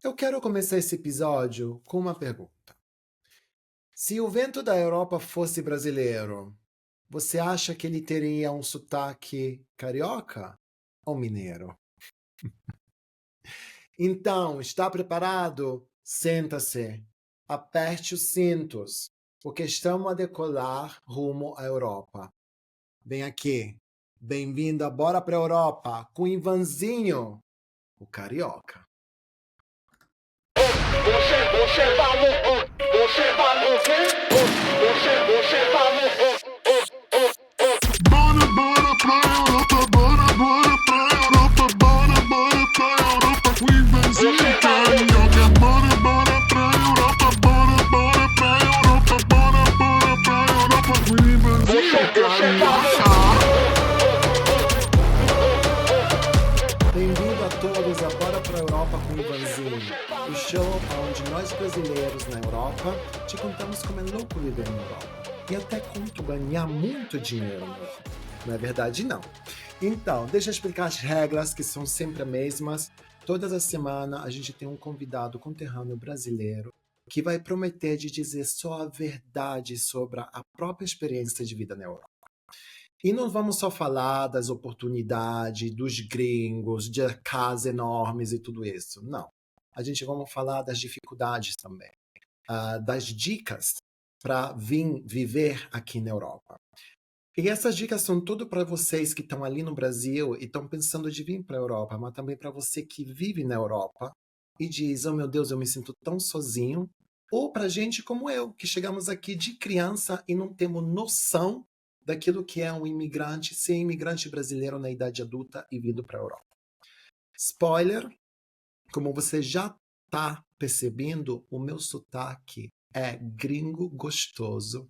Eu quero começar esse episódio com uma pergunta. Se o vento da Europa fosse brasileiro, você acha que ele teria um sotaque carioca ou mineiro? Então, está preparado? Senta-se, aperte os cintos, porque estamos a decolar rumo à Europa. Vem aqui, bem-vindo a Bora pra Europa com Ivanzinho, o carioca. Você falou quê? Você falou Bora pra Europa, bora pra Europa, bora pra Europa com Ivanzinho carioca. Bora pra Europa, bora pra Europa, bora pra Europa com Ivanzinho carioca. Bem-vindo a todos a Bora pra Europa com Ivanzinho, o show onde nós brasileiros na Europa te contamos como é louco viver na Europa e até como ganhar muito dinheiro na Europa. Não é verdade, não. Então, deixa eu explicar as regras que são sempre as mesmas. Todas as semanas a gente tem um convidado conterrâneo brasileiro que vai prometer de dizer só a verdade sobre a própria experiência de vida na Europa. E não vamos só falar das oportunidades, dos gringos, de casas enormes e tudo isso. Não. A gente vamos falar das dificuldades também, das dicas para vir viver aqui na Europa. E essas dicas são tudo para vocês que estão ali no Brasil e estão pensando de vir para a Europa, mas também para você que vive na Europa e diz, oh meu Deus, eu me sinto tão sozinho. Ou para gente como eu, que chegamos aqui de criança e não temos noção daquilo que é um imigrante, ser imigrante brasileiro na idade adulta e vindo para a Europa. Spoiler, como você já está percebendo, o meu sotaque é gringo gostoso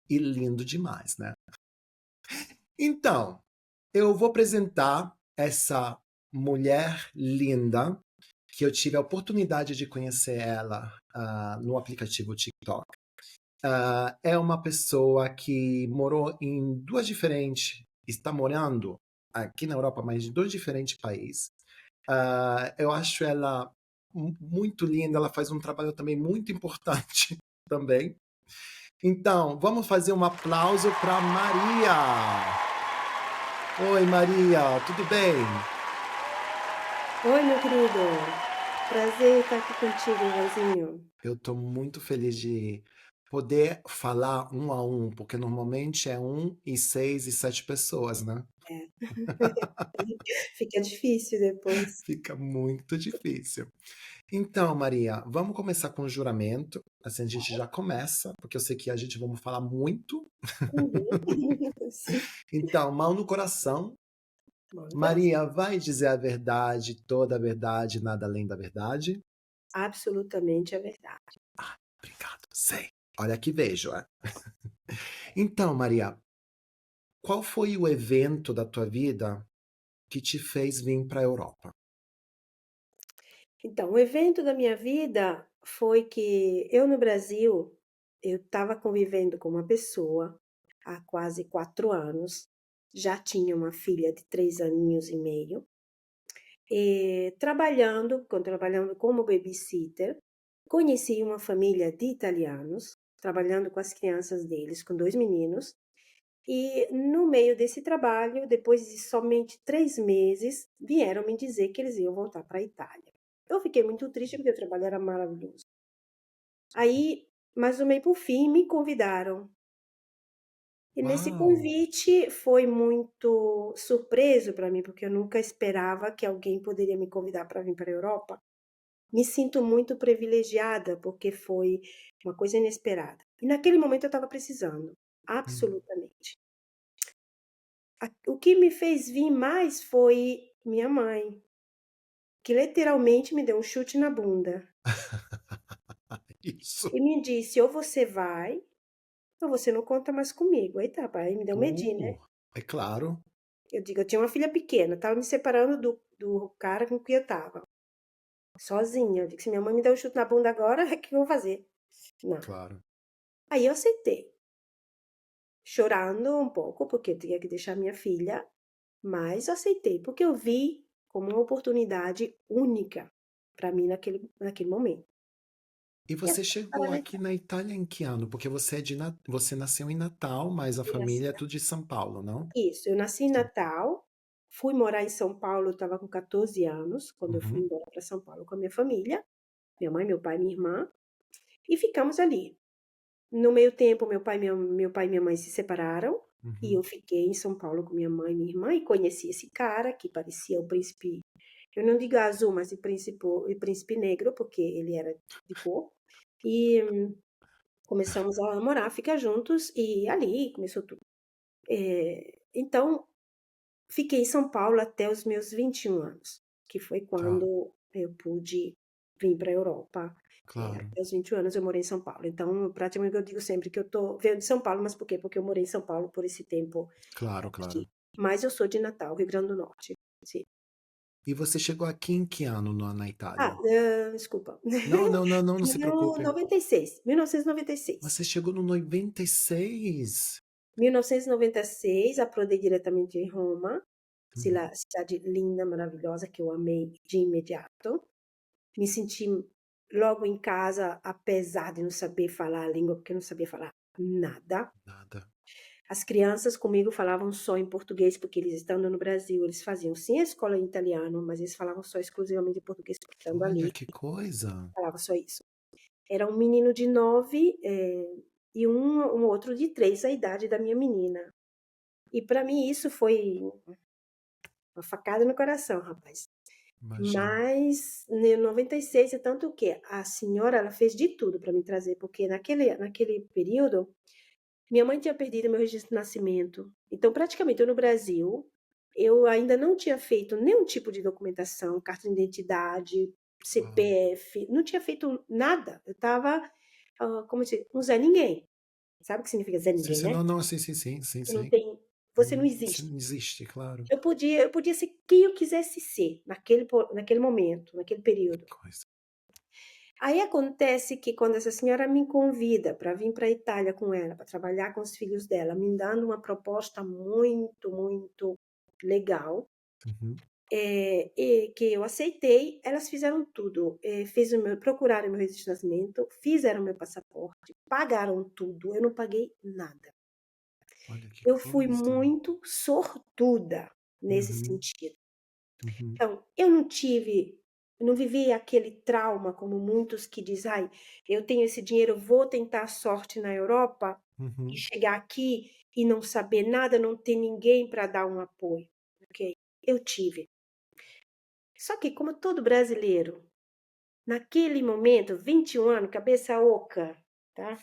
e lindo demais, né? Então, eu vou apresentar essa mulher linda que eu tive a oportunidade de conhecer ela no aplicativo TikTok. É uma pessoa que morou em está morando aqui na Europa, mas em 2 diferentes países. Eu acho ela muito linda, ela faz um trabalho também muito importante também. Então, vamos fazer um aplauso para Maria. Oi, Maria, tudo bem? Oi, meu querido. Prazer estar aqui contigo, Ivanzinho. Eu estou muito feliz de poder falar um a um, porque normalmente é 6 e 7 pessoas, né? É. Fica difícil depois. Fica muito difícil. Então, Maria, vamos começar com o juramento. Assim a gente já começa, porque eu sei que a gente vamos falar muito. Sim. Então, mão no coração. Bom, Maria, vai dizer a verdade, toda a verdade, nada além da verdade? absolutamente é verdade. Obrigado, sei. Olha aqui, vejo. Então, Maria, qual foi o evento da tua vida que te fez vir para a Europa? Então, o evento da minha vida foi que eu no Brasil, eu estava convivendo com uma pessoa há quase 4 anos, já tinha uma filha de 3 aninhos e meio, trabalhando como babysitter. Conheci uma família de italianos, trabalhando com as crianças deles, com 2 meninos, e no meio desse trabalho, depois de somente 3 meses, vieram me dizer que eles iam voltar para a Itália. Eu fiquei muito triste porque o trabalho era maravilhoso. Aí, mais ou menos por fim, me convidaram. E nesse Uau! convite foi muito surpreso para mim, porque eu nunca esperava que alguém poderia me convidar para vir para a Europa. Me sinto muito privilegiada, porque foi uma coisa inesperada. E naquele momento eu estava precisando, Hum. absolutamente. O que me fez vir mais foi minha mãe, que literalmente me deu um chute na bunda Isso. e me disse: ou você vai, ou você não conta mais comigo. Aí tá, pai, me deu um medinho, né? É claro. Eu digo, eu tinha uma filha pequena, estava me separando do cara com quem eu estava, sozinha. Eu digo, se minha mãe me der um chute na bunda agora, o que eu vou fazer? Não. Claro. Aí eu aceitei. Chorando um pouco, porque eu tinha que deixar minha filha, mas aceitei, porque eu vi como uma oportunidade única para mim naquele momento. E E você assim, chegou para aqui na Itália em que ano? Porque você nasceu em Natal, mas a eu nasci família é tudo de São Paulo, não? isso, eu nasci em Sim. Natal, fui morar em São Paulo, eu estava com 14 anos, quando eu fui Uhum, embora para São Paulo com a minha família, minha mãe, meu pai, minha irmã, e ficamos ali. No meio tempo, meu pai e minha mãe se separaram, e uhum. eu fiquei em São Paulo com minha mãe e minha irmã, e conheci esse cara que parecia o príncipe, eu não digo azul, mas o príncipe negro, porque ele era de cor. E começamos a morar, ficar juntos, e ali começou tudo. Então, fiquei em São Paulo até os meus 21 anos, que foi Tá, quando eu pude vir para a Europa. claro, Até os 21 anos eu morei em São Paulo. Então, praticamente eu digo sempre que venho de São Paulo, mas por quê? Porque eu morei em São Paulo por esse tempo claro, aqui. claro. Mas eu sou de Natal, Rio Grande do Norte. Sim. E você chegou aqui em que ano na Itália? Desculpa. Não, não, não, não, não se No preocupe. 96, 1996. Você chegou no 96? 1996, aprodei diretamente em Roma, Uhum. cidade linda, maravilhosa, que eu amei de imediato. Me senti logo em casa, apesar de não saber falar a língua, porque eu não sabia falar nada. Nada. As crianças comigo falavam só em português, porque eles estando no Brasil, eles faziam sim a escola em italiano, mas eles falavam só exclusivamente português, porque estando Olha ali, que coisa. falava só isso. Era um menino de 9, e um outro de 3, a idade da minha menina. E para mim isso foi uma facada no coração, rapaz. Imagino. Mas em 96 é tanto que a senhora ela fez de tudo para me trazer, porque naquele período minha mãe tinha perdido meu registro de nascimento. Então, praticamente, eu no Brasil, eu ainda não tinha feito nenhum tipo de documentação, carta de identidade, Uau. CPF, não tinha feito nada. Eu estava, como dizer, um Zé Ninguém. Sabe o que significa Zé Sim, Ninguém, sim, né? não, não, sim, sim, sim, sim, Você não sim. tem, você não Isso existe. não existe, claro. Eu podia ser quem eu quisesse ser naquele momento, naquele Que período. coisa. Aí acontece que quando essa senhora me convida para vir para a Itália com ela, para trabalhar com os filhos dela, me dando uma proposta muito, muito legal, Uhum. e que eu aceitei, elas fizeram tudo. Procuraram meu registro de nascimento, fizeram meu passaporte, pagaram tudo, eu não paguei nada. Olha que Eu fui coisa. muito sortuda nesse Uhum, sentido. uhum, Então, eu não vivi aquele trauma como muitos que dizem, ai, eu tenho esse dinheiro, vou tentar a sorte na Europa e uhum. chegar aqui e não saber nada, não ter ninguém para dar um apoio. Ok? Eu tive. Só que, como todo brasileiro, naquele momento, 21 anos, cabeça oca, tá?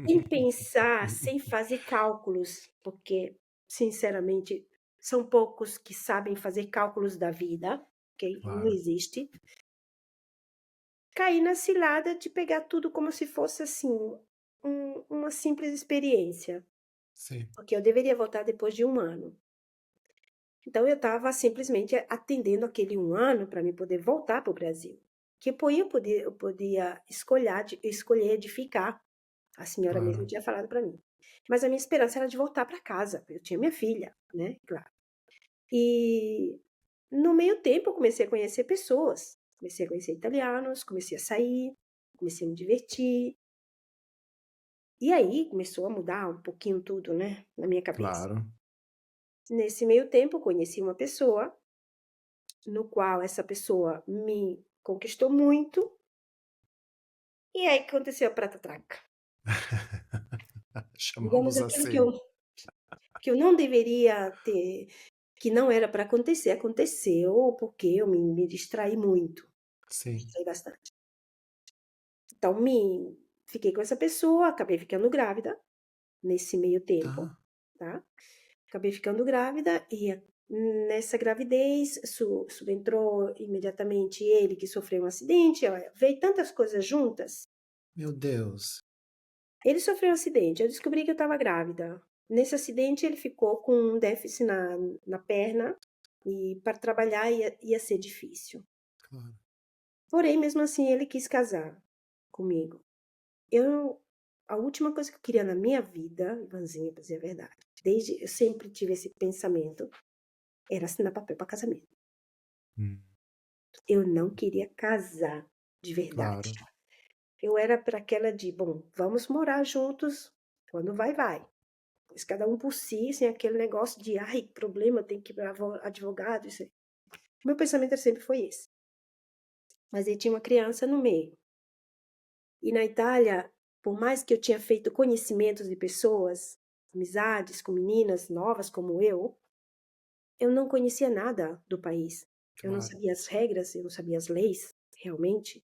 Sem pensar, sem fazer cálculos, porque, sinceramente, são poucos que sabem fazer cálculos da vida, ok? Não Claro, existe. Caí na cilada de pegar tudo como se fosse assim, uma simples experiência, sim. porque eu deveria voltar depois de 1 ano. Então eu estava simplesmente atendendo aquele 1 ano para me poder voltar para o Brasil. Que eu podia escolher de ficar. A senhora mesmo Claro, tinha falado para mim. Mas a minha esperança era de voltar para casa. Eu tinha minha filha, né? Claro. E no meio tempo eu comecei a conhecer pessoas. Comecei a conhecer italianos, comecei a sair, comecei a me divertir. E aí começou a mudar um pouquinho tudo, né, na minha cabeça. claro. Nesse meio tempo, eu conheci uma pessoa, no qual essa pessoa me conquistou muito, e aí aconteceu a prata-traca. Digamos, Chamamos aquilo que eu assim. que eu não deveria ter, que não era para acontecer, aconteceu porque eu me distraí muito, Sim. distraí bastante. Então fiquei com essa pessoa, acabei ficando grávida nesse meio tempo, Tá. tá? Acabei ficando grávida e nessa gravidez subentrou imediatamente ele que sofreu um acidente, veio tantas coisas juntas. Meu Deus. Ele sofreu um acidente, eu descobri que eu estava grávida. Nesse acidente ele ficou com um déficit na perna e para trabalhar ia ser difícil. Claro. Porém, mesmo assim, ele quis casar comigo. A última coisa que eu queria na minha vida, Ivanzinha, pra dizer a verdade, eu sempre tive esse pensamento, era assinar papel para casamento. Hum. eu não queria casar de verdade. Claro. Eu era para aquela de, bom, vamos morar juntos, quando vai, vai. Mas cada um por si, sem aquele negócio de, ai, problema, tem que ir para advogado, isso aí. Meu pensamento sempre foi esse. Mas aí tinha uma criança no meio. E na Itália, por mais que eu tinha feito conhecimentos de pessoas, amizades com meninas novas como eu não conhecia nada do país. Eu não Claro. sabia as regras, eu não sabia as leis, realmente.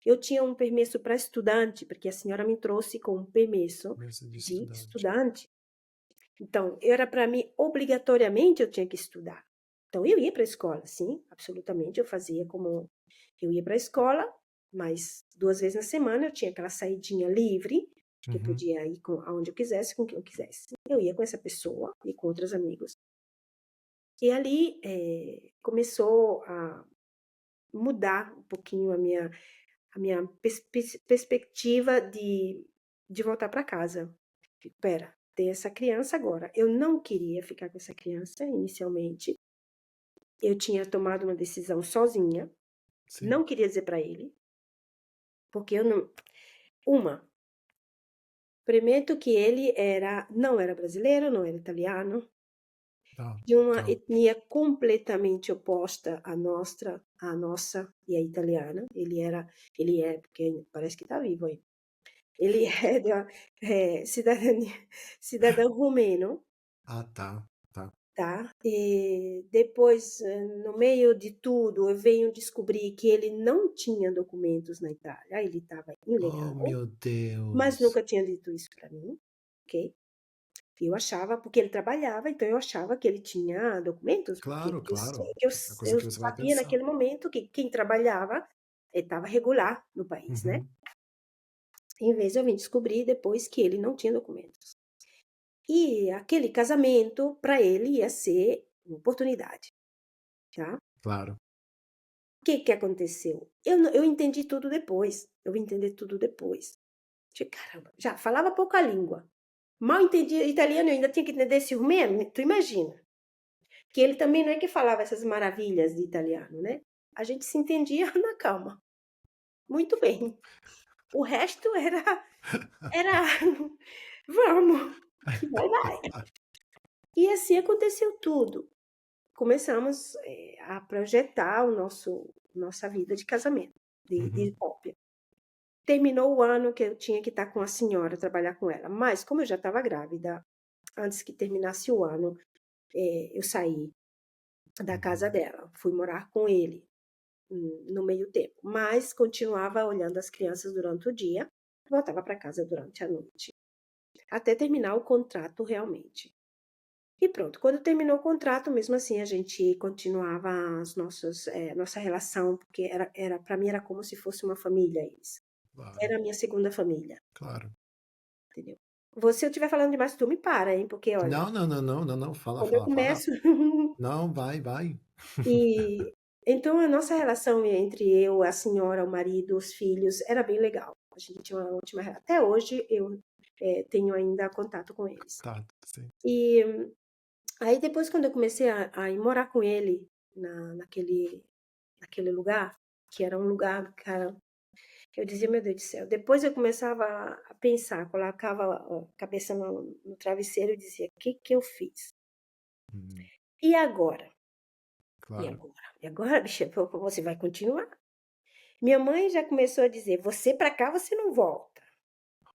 Eu tinha um permesso para estudante, porque a senhora me trouxe com um permesso Mesa de de estudante. estudante. Então, era para mim, obrigatoriamente eu tinha que estudar. Então, eu ia para a escola, sim, absolutamente. Eu fazia como. Eu ia para a escola, mas 2 vezes na semana eu tinha aquela saidinha livre, que eu Uhum. podia ir aonde eu quisesse, com quem eu quisesse. Eu ia com essa pessoa e com outros amigos. E ali começou a mudar um pouquinho a minha perspectiva de voltar para casa. Espera, tem essa criança agora. Eu não queria ficar com essa criança inicialmente. Eu tinha tomado uma decisão sozinha. Sim. Não queria dizer para ele, porque eu não. Primeiro que ele não era brasileiro, não era italiano, Tá. de uma Tá. etnia completamente oposta à nossa e à italiana. Ele é, porque parece que está vivo aí. Ele é cidadão romeno, Ah, tá. Tá. tá? E depois, no meio de tudo, eu venho descobrir que ele não tinha documentos na Itália, ele estava Oh, ilegal, meu mas Deus. nunca tinha dito isso para mim, ok? Eu achava, porque ele trabalhava, então eu achava que ele tinha documentos, porque Claro, claro. É a coisa eu que você vai sabia pensar. naquele momento que quem trabalhava estava regular no país, né? Uhum. Em vez eu vim descobrir depois que ele não tinha documentos. E aquele casamento, para ele, ia ser uma oportunidade, tá? Claro. O que que aconteceu? Eu entendi tudo depois. Eu vim entender tudo depois. Caramba, já falava pouca língua. Mal entendia italiano, eu ainda tinha que entender esse rumeno. Tu imagina. Que ele também não é que falava essas maravilhas de italiano, né? A gente se entendia na calma. Muito bem. O resto era vamos, que vai, vai. E assim aconteceu tudo. Começamos a projetar nossa vida de casamento, de Uhum. cópia. Terminou o ano que eu tinha que estar com a senhora, trabalhar com ela. Mas, como eu já estava grávida, antes que terminasse o ano, eu saí da casa dela, fui morar com ele no meio tempo. Mas continuava olhando as crianças durante o dia, voltava para casa durante a noite, até terminar o contrato realmente. E pronto, quando terminou o contrato, mesmo assim, a gente continuava nossa relação, porque para mim era como se fosse uma família eles. Claro. Era a minha segunda família, Claro. entendeu? Se eu estiver falando demais, tu me para, hein? Porque, olha, Não, não, não, não, não, não. Fala, quando eu fala, fala. começo. Não, vai, vai. E então a nossa relação entre eu, a senhora, o marido, os filhos, era bem legal. A gente tinha uma ótima relação. Até hoje eu tenho ainda contato com eles. Tá, sim. E aí depois, quando eu comecei a ir morar com ele naquele lugar, que era um lugar, cara, eu dizia, meu Deus do céu. Depois eu começava a pensar, colocava a cabeça no travesseiro e dizia, o que que eu fiz? Uhum. E agora? E Claro. agora? E agora, bicha, você vai continuar? Minha mãe já começou a dizer, você para cá, você não volta.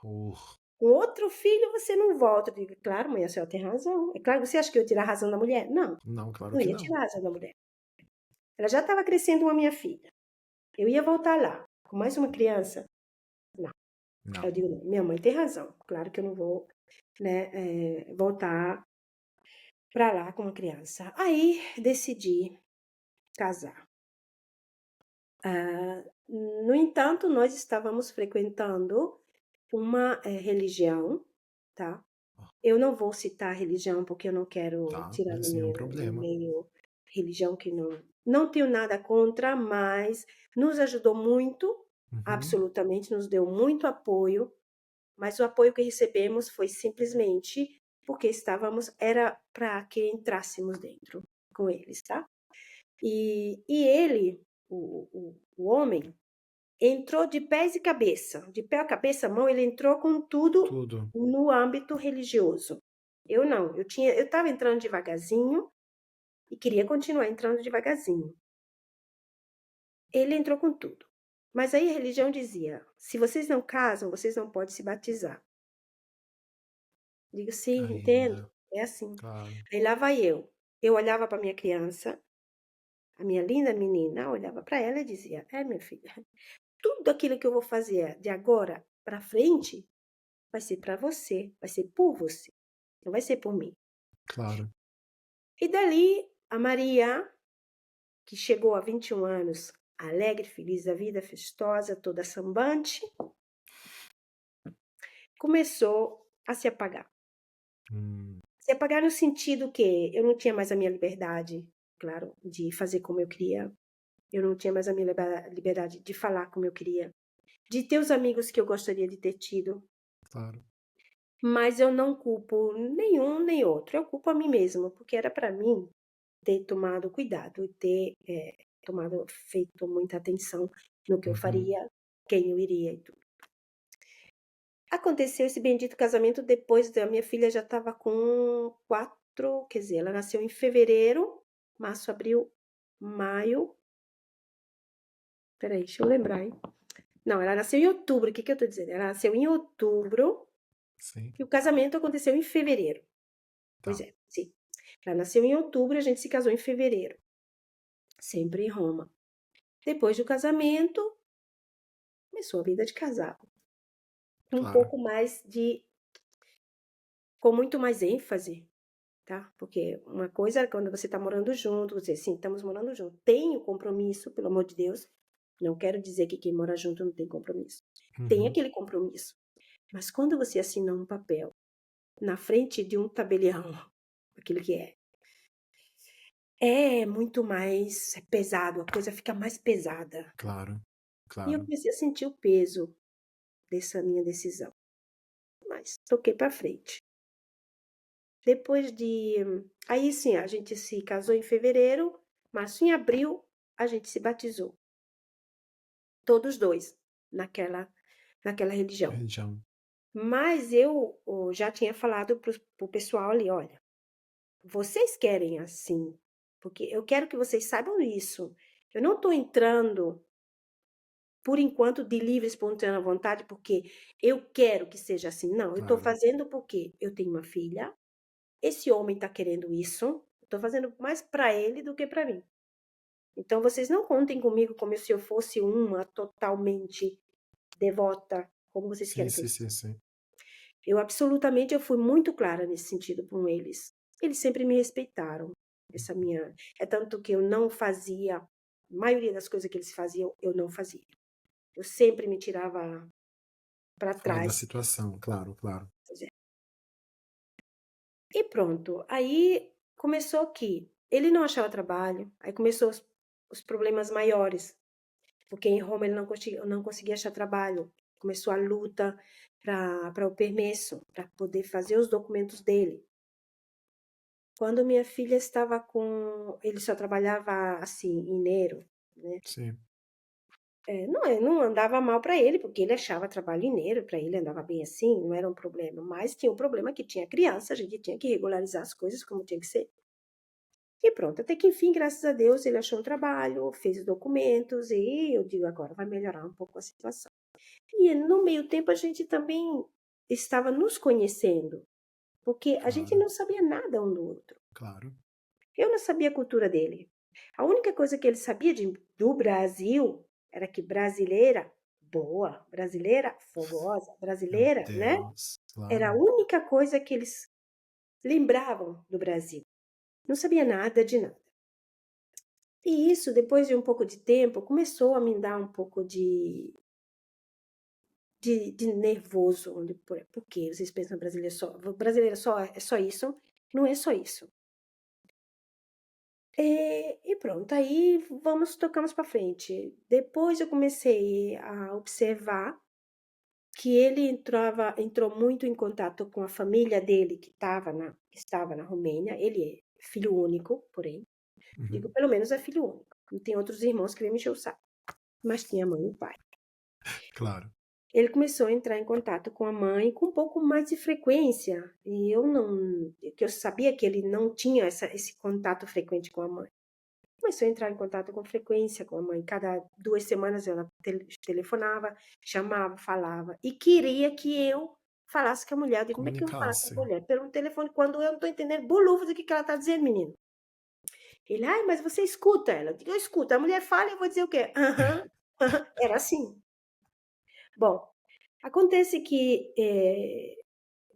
Uh, Com outro filho, você não volta. Eu digo, claro, mãe, a senhora tem razão. É claro, você acha que eu ia tirar a razão da mulher? Não, não, claro não que ia não. tirar a razão da mulher. Ela já estava crescendo uma minha filha. Eu ia voltar lá, com mais uma criança? Não. Não. Eu digo, não, minha mãe tem razão. Claro que eu não vou, né, voltar para lá com uma criança. Aí, decidi casar. No entanto, nós estávamos frequentando uma religião, tá? Eu não vou citar a religião porque eu não quero Tá, tirar sem nenhum problema. religião que não tenho nada contra, mas nos ajudou muito, Uhum. absolutamente, nos deu muito apoio, mas o apoio que recebemos foi simplesmente porque era para que entrássemos dentro com eles, tá? E ele o homem entrou de pés e cabeça, de pé a cabeça, mão, ele entrou com tudo Tudo. no âmbito religioso. Eu não, eu estava entrando devagarzinho e queria continuar entrando devagarzinho. Ele entrou com tudo. Mas aí a religião dizia: se vocês não casam, vocês não podem se batizar. Digo, sim, entendo. Ainda. É assim. Claro. Aí lá vai eu. Eu olhava para minha criança, a minha linda menina, olhava para ela e dizia: minha filha, tudo aquilo que eu vou fazer de agora para frente vai ser para você, vai ser por você, não vai ser por mim. Claro. E dali, a Maria, que chegou a 21 anos, alegre, feliz da vida, festosa, toda sambante, começou a se apagar. Hum, Se apagar no sentido que eu não tinha mais a minha liberdade, claro, de fazer como eu queria. Eu não tinha mais a minha liberdade de falar como eu queria, de ter os amigos que eu gostaria de ter tido. claro. Mas eu não culpo nenhum nem outro. Eu culpo a mim mesma, porque era para mim ter tomado cuidado e ter feito muita atenção no que eu Uhum. faria, quem eu iria e tudo. Aconteceu esse bendito casamento depois da minha filha já estava com 4, quer dizer, ela nasceu em fevereiro, março, abril, maio. Peraí, deixa eu lembrar, hein? Não, ela nasceu em outubro, o que eu tô dizendo? Ela nasceu em outubro Sim. e o casamento aconteceu em fevereiro. Pois Tá. é, sim. Ela nasceu em outubro, a gente se casou em fevereiro, sempre em Roma. Depois do casamento, começou a vida de casado. Um Claro. pouco mais com muito mais ênfase, tá? Porque uma coisa é quando você tá morando junto, você, sim, estamos morando junto. Tem o compromisso, pelo amor de Deus. Não quero dizer que quem mora junto não tem compromisso. Tem Uhum. aquele compromisso. Mas quando você assina um papel na frente de um tabelião, aquilo que é muito mais pesado, a coisa fica mais pesada. Claro. E eu Claro. comecei a sentir o peso dessa minha decisão. Mas toquei para frente. Depois de. Aí sim, a gente se casou em fevereiro, mas em abril a gente se batizou. Todos dois, naquela religião. Região. Mas eu já tinha falado pro pessoal ali: olha, vocês querem assim, porque eu quero que vocês saibam isso. Eu não estou entrando, por enquanto, de livre, espontânea vontade, porque eu quero que seja assim. Não, eu estou Claro. fazendo porque eu tenho uma filha, esse homem está querendo isso, eu estou fazendo mais para ele do que para mim. Então, vocês não contem comigo como se eu fosse uma totalmente devota, como vocês Sim, querem que eu sim, seja. sim, sim. Eu fui muito clara nesse sentido com eles. Eles sempre me respeitaram. Essa minha, é tanto que eu não fazia, a maioria das coisas que eles faziam, eu não fazia. Eu sempre me tirava para Fora da trás. situação, claro, claro. E pronto. Aí começou que ele não achava trabalho, aí começou os problemas maiores, porque em Roma ele não conseguia achar trabalho. Começou a luta para o permesso, para poder fazer os documentos dele. Quando minha filha estava com. Ele só trabalhava assim, mineiro, né? Sim. Não andava mal para ele, porque ele achava trabalho mineiro, para ele andava bem assim, não era um problema. Mas tinha um problema que tinha criança, a gente tinha que regularizar as coisas como tinha que ser. E pronto, até que enfim, graças a Deus, ele achou um trabalho, fez os documentos e eu digo agora vai melhorar um pouco a situação. E no meio tempo a gente também estava nos conhecendo, porque a gente Claro. não sabia nada um do outro. Claro. Eu não sabia a cultura dele. A única coisa que ele sabia do Brasil era que brasileira, boa, brasileira, fogosa, Meu brasileira, né? Deus. Era a Claro. única coisa que eles lembravam do Brasil. Não sabia nada de nada. E isso, depois de um pouco de tempo, começou a me dar um pouco de nervoso. Por quê? Vocês pensam brasileiro é só isso? Não é só isso. E pronto, aí tocamos para frente. Depois eu comecei a observar que ele entrou muito em contato com a família dele que estava na Romênia. Ele é filho único, porém, digo, Uhum. pelo menos é filho único. Não tem outros irmãos que vêm me encher o saco. Mas tinha a mãe e o pai. Claro. Ele começou a entrar em contato com a mãe com um pouco mais de frequência. E eu não. Que eu sabia que ele não tinha esse contato frequente com a mãe. Começou a entrar em contato com frequência com a mãe. Cada 2 semanas ela telefonava, chamava, falava. E queria que eu falasse com a mulher. Eu digo, como é que eu vou falar com Comunicasse. a mulher? Pelo telefone, quando eu não estou entendendo bolufas do que ela está dizendo, menino. Ele, ai, mas você escuta ela. Eu digo, eu escuto. A mulher fala e eu vou dizer o quê? Aham, aham. Era assim. Bom, acontece que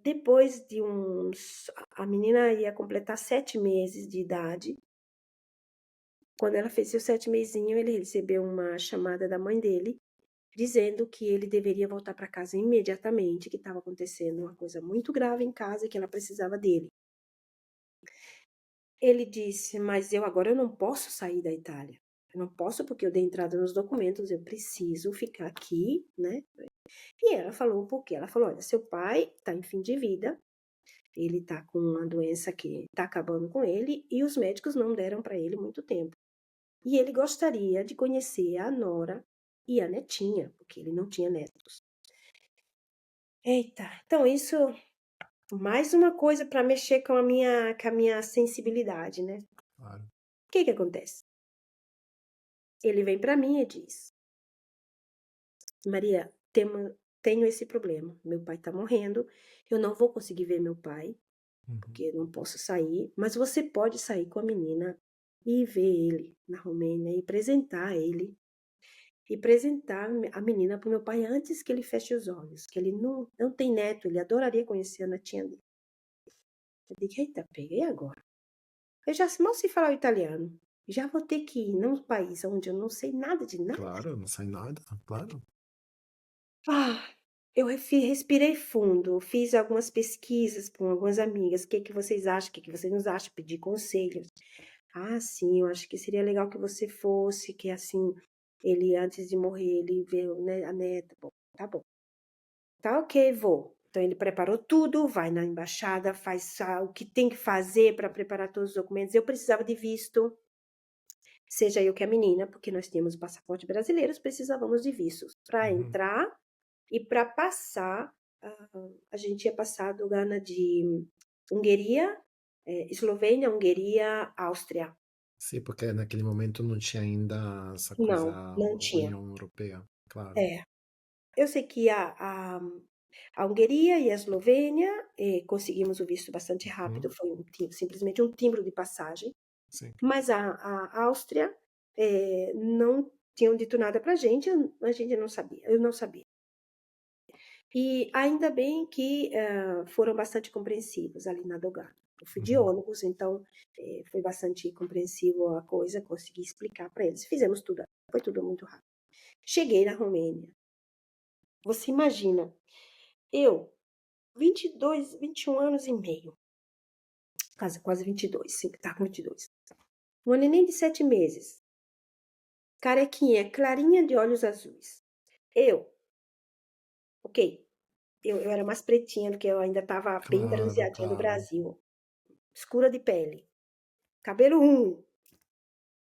depois de uns. A menina ia completar 7 meses de idade. Quando ela fez seus 7 mesinhos, ele recebeu uma chamada da mãe dele, dizendo que ele deveria voltar para casa imediatamente, que estava acontecendo uma coisa muito grave em casa e que ela precisava dele. Ele disse, mas agora eu não posso sair da Itália. Eu não posso porque eu dei entrada nos documentos, eu preciso ficar aqui, né? E ela falou por quê? Ela falou, olha, seu pai está em fim de vida, ele está com uma doença que está acabando com ele e os médicos não deram para ele muito tempo. E ele gostaria de conhecer a nora e a netinha, porque ele não tinha netos. Eita, então isso mais uma coisa para mexer com a minha sensibilidade, né? Claro. O que acontece? Ele vem para mim e diz, Maria, tenho esse problema, meu pai está morrendo, eu não vou conseguir ver meu pai, porque eu não posso sair, mas você pode sair com a menina e ver ele na Romênia e apresentar ele. E apresentar a menina para o meu pai antes que ele feche os olhos, que ele não tem neto, ele adoraria conhecer a netinha dele. Eu digo, eita, peguei agora. Eu já mal sei falar o italiano. Já vou ter que ir num país onde eu não sei nada de nada. Claro, não sai nada. Claro. Eu respirei fundo, fiz algumas pesquisas com algumas amigas. O que vocês acham? O que vocês nos acham? Pedi conselhos. Ah, sim, eu acho que seria legal que você fosse, que assim, ele antes de morrer, ele vê a neta. Bom, tá bom. Tá ok, vou. Então ele preparou tudo, vai na embaixada, faz o que tem que fazer para preparar todos os documentos. Eu precisava de visto, seja eu que a menina, porque nós tínhamos passaporte brasileiro, precisávamos de vistos para entrar e para passar. A gente ia passar do Ghana de Hungria, Eslovênia, Hungria, Áustria. Sim, porque naquele momento não tinha ainda essa coisa Não tinha. União Europeia, claro. Eu sei que a Hungria e a Eslovênia conseguimos o visto bastante rápido, foi simplesmente um timbro de passagem. Sim. Mas a Áustria não tinham dito nada para a gente não sabia, eu não sabia. E ainda bem que foram bastante compreensivos ali na Dogana. Eu fui de ônibus, então foi bastante compreensivo a coisa, consegui explicar para eles. Fizemos tudo, foi tudo muito rápido. Cheguei na Romênia. Você imagina, eu, 21 anos e meio, quase 22, sim, tá com 22. Uma neném de 7 meses, carequinha, clarinha de olhos azuis. Ok, eu era mais pretinha do que eu ainda estava bem Claro, bronzeadinha do claro. Brasil. Escura de pele, cabelo ruim.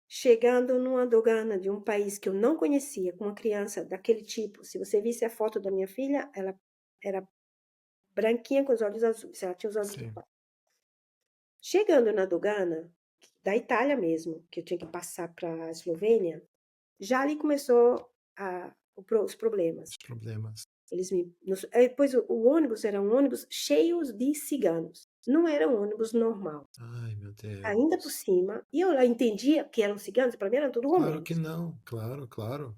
Chegando numa dogana de um país que eu não conhecia, com uma criança daquele tipo. Se você visse a foto da minha filha, ela era branquinha com os olhos azuis. Ela tinha os olhos do pai. Chegando na dogana, da Itália mesmo, que eu tinha que passar para a Eslovênia, já ali começou os problemas. Os problemas. Depois o ônibus era um ônibus cheio de ciganos. Não era um ônibus normal. Ai, meu Deus. Ainda por cima, e eu lá entendia que eram ciganos, para mim eram tudo romanos. Claro que não, claro, claro.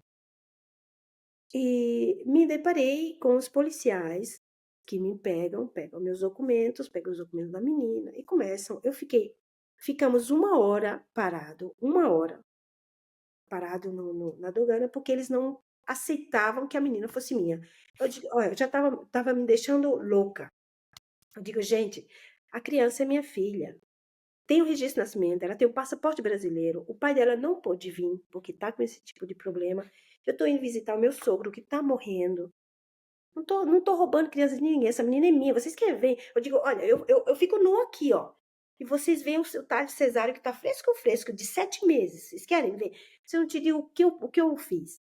E me deparei com os policiais que me pegam meus documentos, pegam os documentos da menina e começam. Ficamos 1 hora parado na dogana, porque eles não aceitavam que a menina fosse minha. Eu digo, olha, eu já tava me deixando louca. Eu digo, gente, a criança é minha filha. Tem o registro de nascimento, ela tem o passaporte brasileiro, o pai dela não pôde vir, porque tá com esse tipo de problema. Eu tô indo visitar o meu sogro, que tá morrendo. Não tô roubando criança de ninguém, essa menina é minha, vocês querem ver? Eu digo, olha, eu fico nua aqui, ó. E vocês veem o seu talho cesáreo que está fresco, fresco, de 7 meses. Vocês querem ver? Se eu não te digo o que eu fiz.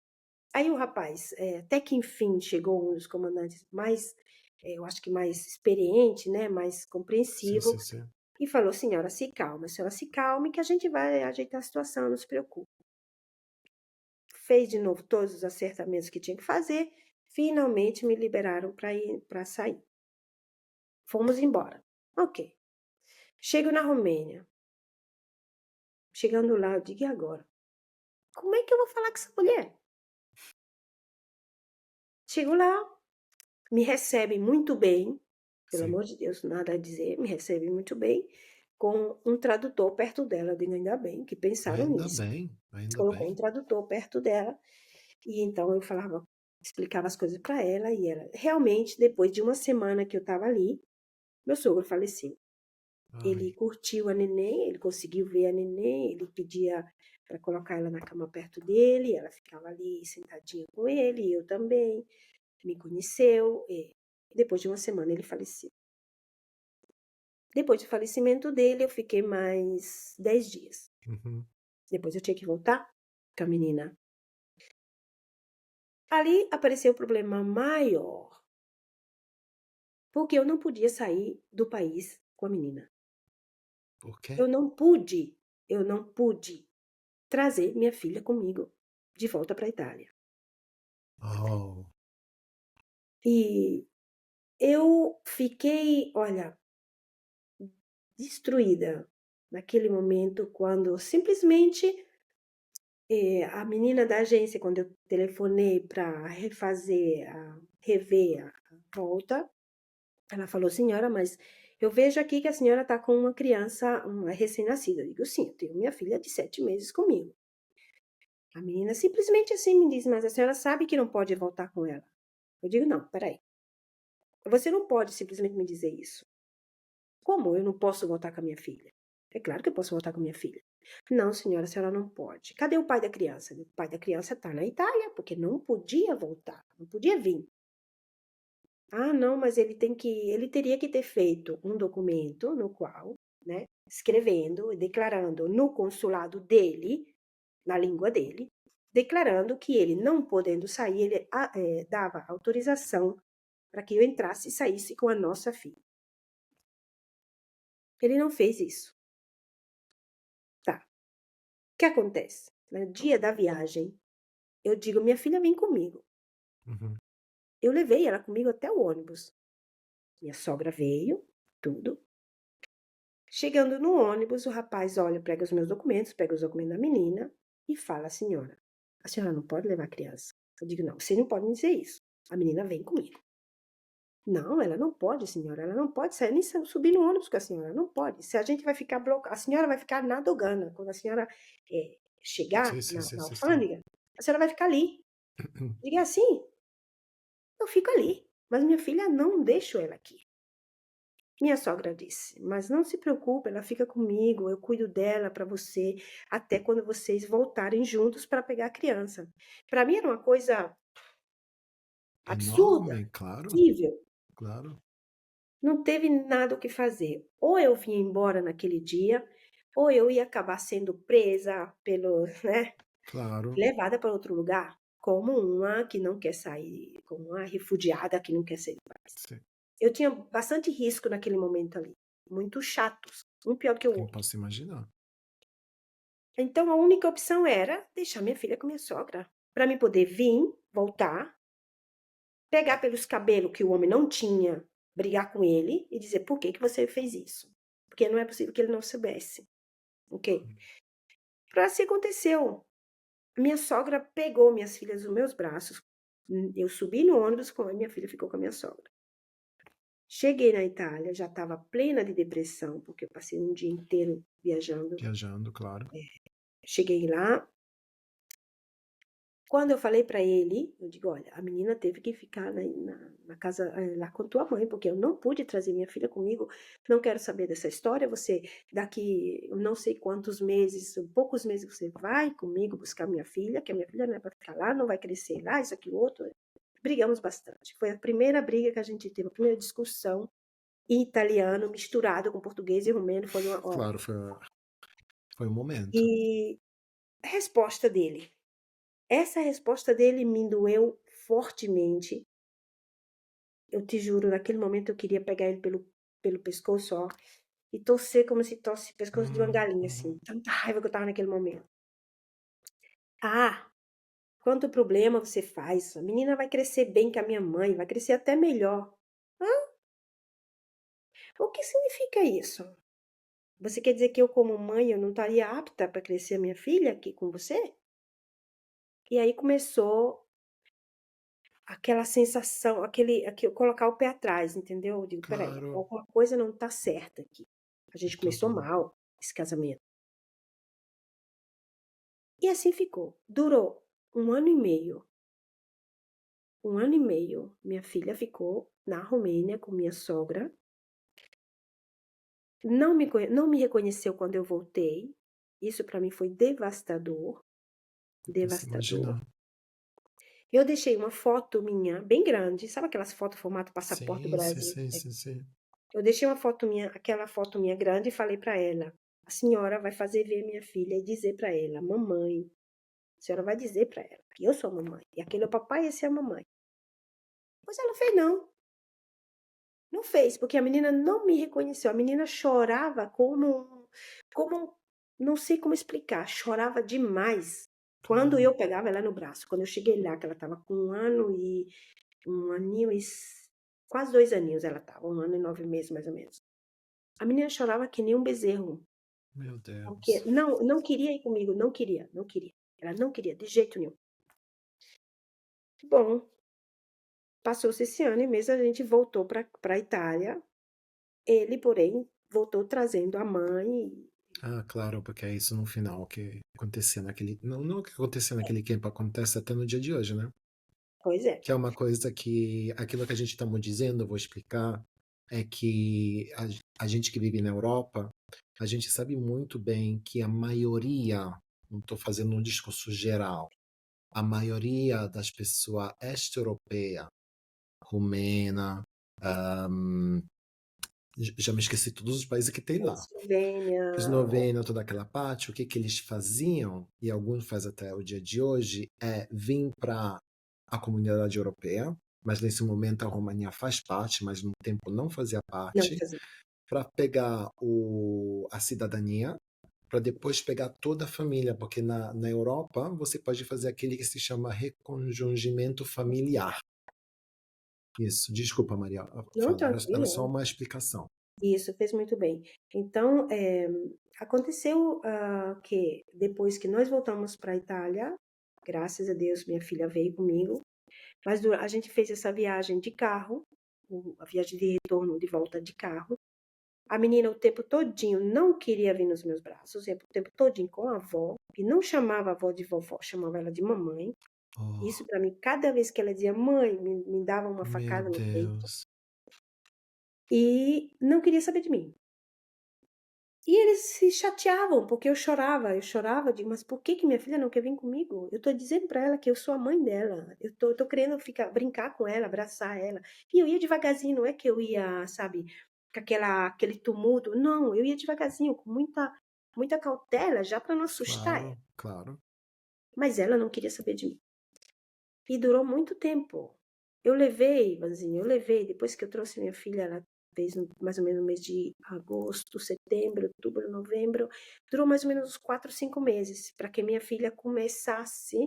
Aí o rapaz, até que enfim chegou um dos comandantes mais, eu acho que mais experiente, né, mais Sim, compreensivo, sim, sim. e falou: senhora, se calme, que a gente vai ajeitar a situação, não se preocupe. Fez de novo todos os acertamentos que tinha que fazer, finalmente me liberaram para sair. Fomos embora. Ok. Chego na Romênia. Chegando lá, eu digo: e agora? Como é que eu vou falar com essa mulher? Chego lá, me recebem muito bem, pelo Sim. amor de Deus, nada a dizer, me recebem muito bem, com um tradutor perto dela. Eu digo: ainda bem que pensaram Ainda nisso. bem, ainda Colocou um bem. tradutor perto dela, e então eu falava, explicava as coisas para ela, e ela, realmente, depois de uma semana que eu estava ali, meu sogro faleceu. Ele Ai, curtiu a neném, ele conseguiu ver a neném, ele pedia para colocar ela na cama perto dele, ela ficava ali sentadinha com ele, e eu também. Me conheceu, e depois de uma semana ele faleceu. Depois do falecimento dele, eu fiquei mais 10 dias. uhum. Depois eu tinha que voltar com a menina. Ali apareceu o problema maior, porque eu não podia sair do país com a menina. Por quê? Eu não pude trazer minha filha comigo de volta para a Itália. Oh, E eu fiquei, olha, destruída naquele momento quando simplesmente a menina da agência, quando eu telefonei para rever a volta, ela falou: senhora, mas eu vejo aqui que a senhora está com uma criança, uma recém-nascida. Eu digo: sim, eu tenho minha filha de 7 meses comigo. A menina simplesmente assim me diz: mas a senhora sabe que não pode voltar com ela. Eu digo: não, peraí. Você não pode simplesmente me dizer isso. Como eu não posso voltar com a minha filha? É claro que eu posso voltar com a minha filha. Não, senhora, a senhora não pode. Cadê o pai da criança? O pai da criança está na Itália, porque não podia voltar, não podia vir. Ah, não, mas ele teria que ter feito um documento no qual, né, escrevendo e declarando no consulado dele, na língua dele, declarando que ele não podendo sair, ele dava autorização para que eu entrasse e saísse com a nossa filha. Ele não fez isso. Tá. O que acontece? No dia da viagem, eu digo: minha filha vem comigo. uhum. Eu levei ela comigo até o ônibus. Minha sogra veio, tudo. Chegando no ônibus, o rapaz olha, pega os meus documentos, pega os documentos da menina e fala: senhora, a senhora não pode levar a criança. Eu digo: não, você não pode me dizer isso. A menina vem comigo. Não, ela não pode, senhora, ela não pode sair, nem subir no ônibus com a senhora, não pode. Se a gente vai ficar bloqueada, a senhora vai ficar na dogana. Quando a senhora chegar Sim, sim, sim, na sim, sim. alfândega, a senhora vai ficar ali. Diga assim, eu fico ali, mas minha filha não deixo ela aqui. Minha sogra disse: mas não se preocupe, ela fica comigo, eu cuido dela para você, até quando vocês voltarem juntos para pegar a criança. Para mim era uma coisa absurda, Enorme, claro, horrível. claro, Não teve nada o que fazer. Ou eu vinha embora naquele dia, ou eu ia acabar sendo presa né, claro. levada para outro lugar, como uma que não quer sair, como uma refugiada que não quer sair do país. Sim, Eu tinha bastante risco naquele momento ali, muito chatos, um pior que o sim, outro. posso imaginar. Então a única opção era deixar minha filha com minha sogra, para mim poder vir, voltar, pegar pelos cabelos que o homem não tinha, brigar com ele e dizer: por que que você fez isso? Porque não é possível que ele não soubesse, ok? Para assim aconteceu. Minha sogra pegou minhas filhas nos meus braços, eu subi no ônibus com a minha filha ficou com a minha sogra. Cheguei na Itália, já estava plena de depressão, porque eu passei um dia inteiro viajando. Viajando, claro. Cheguei lá, quando eu falei para ele, eu digo: olha, a menina teve que ficar na casa lá com tua mãe, porque eu não pude trazer minha filha comigo, não quero saber dessa história, você daqui eu não sei quantos meses, poucos meses você vai comigo buscar minha filha, que a minha filha não é para ficar lá, não vai crescer lá, isso aqui, outro. Brigamos bastante. Foi a primeira briga que a gente teve, a primeira discussão e italiano misturado com português e romeno. Foi Claro, foi um momento. E a resposta dele. Essa resposta dele me doeu fortemente. Eu te juro, naquele momento eu queria pegar ele pelo pescoço, ó, e torcer como se torce o pescoço de uma galinha, assim. Tanta raiva que eu tava naquele momento. Ah, quanto problema você faz? A menina vai crescer bem com a minha mãe, vai crescer até melhor. Hã? O que significa isso? Você quer dizer que eu, como mãe, eu não estaria apta para crescer a minha filha aqui com você? E aí começou aquela sensação, colocar o pé atrás, entendeu? Eu digo, peraí, Claro, alguma coisa não tá certa aqui. A gente começou tudo. mal esse casamento. E assim ficou. Durou 1 ano e meio. 1 ano e meio, minha filha ficou na Romênia com minha sogra. Não me reconheceu quando eu voltei. Isso para mim foi devastador, Eu posso devastador. imaginar. Eu deixei uma foto minha bem grande, sabe aquelas fotos formato passaporte do Sim, sim, Brasil? sim, sim, sim. Eu deixei uma foto minha, aquela foto minha grande e falei para ela: "A senhora vai fazer ver minha filha e dizer para ela, mamãe, a senhora vai dizer para ela que eu sou a mamãe e aquele é o papai e esse é a mamãe." Pois ela fez não. Não fez, porque a menina não me reconheceu. A menina chorava não sei como explicar, chorava demais. Quando Claro. eu pegava ela no braço, quando eu cheguei lá, que ela estava com 1 aninho e quase 2 aninhos ela estava, 1 ano e 9 meses mais ou menos. A menina chorava que nem um bezerro, Meu porque Deus. não queria ir comigo, não queria, não queria. Ela não queria, de jeito nenhum. Bom, passou-se esse ano e mesmo a gente voltou para a Itália. Ele, porém, voltou trazendo a mãe. Ah, claro, porque é isso no final que acontecia naquele. Não, não o que acontecia naquele tempo, acontece até no dia de hoje, né? Pois é. Que é uma coisa que. Aquilo que a gente estamos dizendo, eu vou explicar, é que a gente que vive na Europa, a gente sabe muito bem que a maioria, não estou fazendo um discurso geral, a maioria das pessoas este-europeia, romena, ahm, já me esqueci todos os países que tem lá. Eslovênia, Eslovênia, toda aquela parte, o que que eles faziam, e alguns fazem até o dia de hoje, é vir para a comunidade europeia, mas nesse momento a România faz parte, mas no tempo não fazia não parte, fazia. para pegar a cidadania, para depois pegar toda a família, porque na Europa você pode fazer aquele que se chama reconjungimento familiar. Isso, desculpa, Maria, Não, fala, era tranquilo. só uma explicação. Isso, fez muito bem. Então, aconteceu que depois que nós voltamos para a Itália, graças a Deus, minha filha veio comigo, mas a gente fez essa viagem de carro, a viagem de retorno de volta de carro. A menina o tempo todinho não queria vir nos meus braços, o tempo todinho com a avó, e não chamava a avó de vovó, chamava ela de mamãe. Oh, Isso para mim, cada vez que ela dizia mãe, me dava uma meu facada no peito. Deus. E não queria saber de mim. E eles se chateavam, porque eu chorava, digo, mas por que minha filha não quer vir comigo? Eu tô dizendo para ela que eu sou a mãe dela, eu tô querendo brincar com ela, abraçar ela. E eu ia devagarzinho, não é que eu ia, sabe, com aquele tumulto. Não, eu ia devagarzinho, com muita cautela, já para não assustar ela. Claro, claro. Mas ela não queria saber de mim. E durou muito tempo. Eu levei, depois que eu trouxe minha filha, ela fez mais ou menos no mês de agosto, setembro, outubro, novembro, durou mais ou menos uns 4, 5 meses, para que minha filha começasse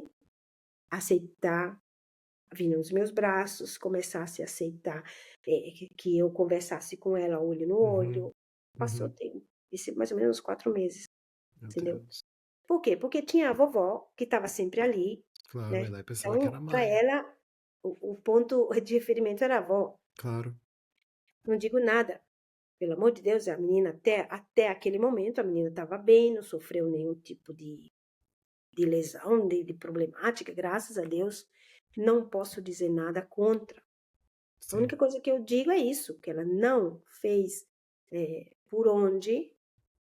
a aceitar vir nos meus braços, começasse a aceitar que eu conversasse com ela olho no Uhum, olho. Passou uhum. tempo, mais ou menos uns 4 meses, Meu entendeu? Deus. Por quê? Porque tinha a vovó, que estava sempre ali, Claro, né? ela pensava que Então, era para mãe. ela, o ponto de referimento era a avó. Claro. Não digo nada. Pelo amor de Deus, a menina, até aquele momento, a menina estava bem, não sofreu nenhum tipo de lesão, de problemática, graças a Deus. Não posso dizer nada contra. A Sim, única coisa que eu digo é isso, que ela não fez por onde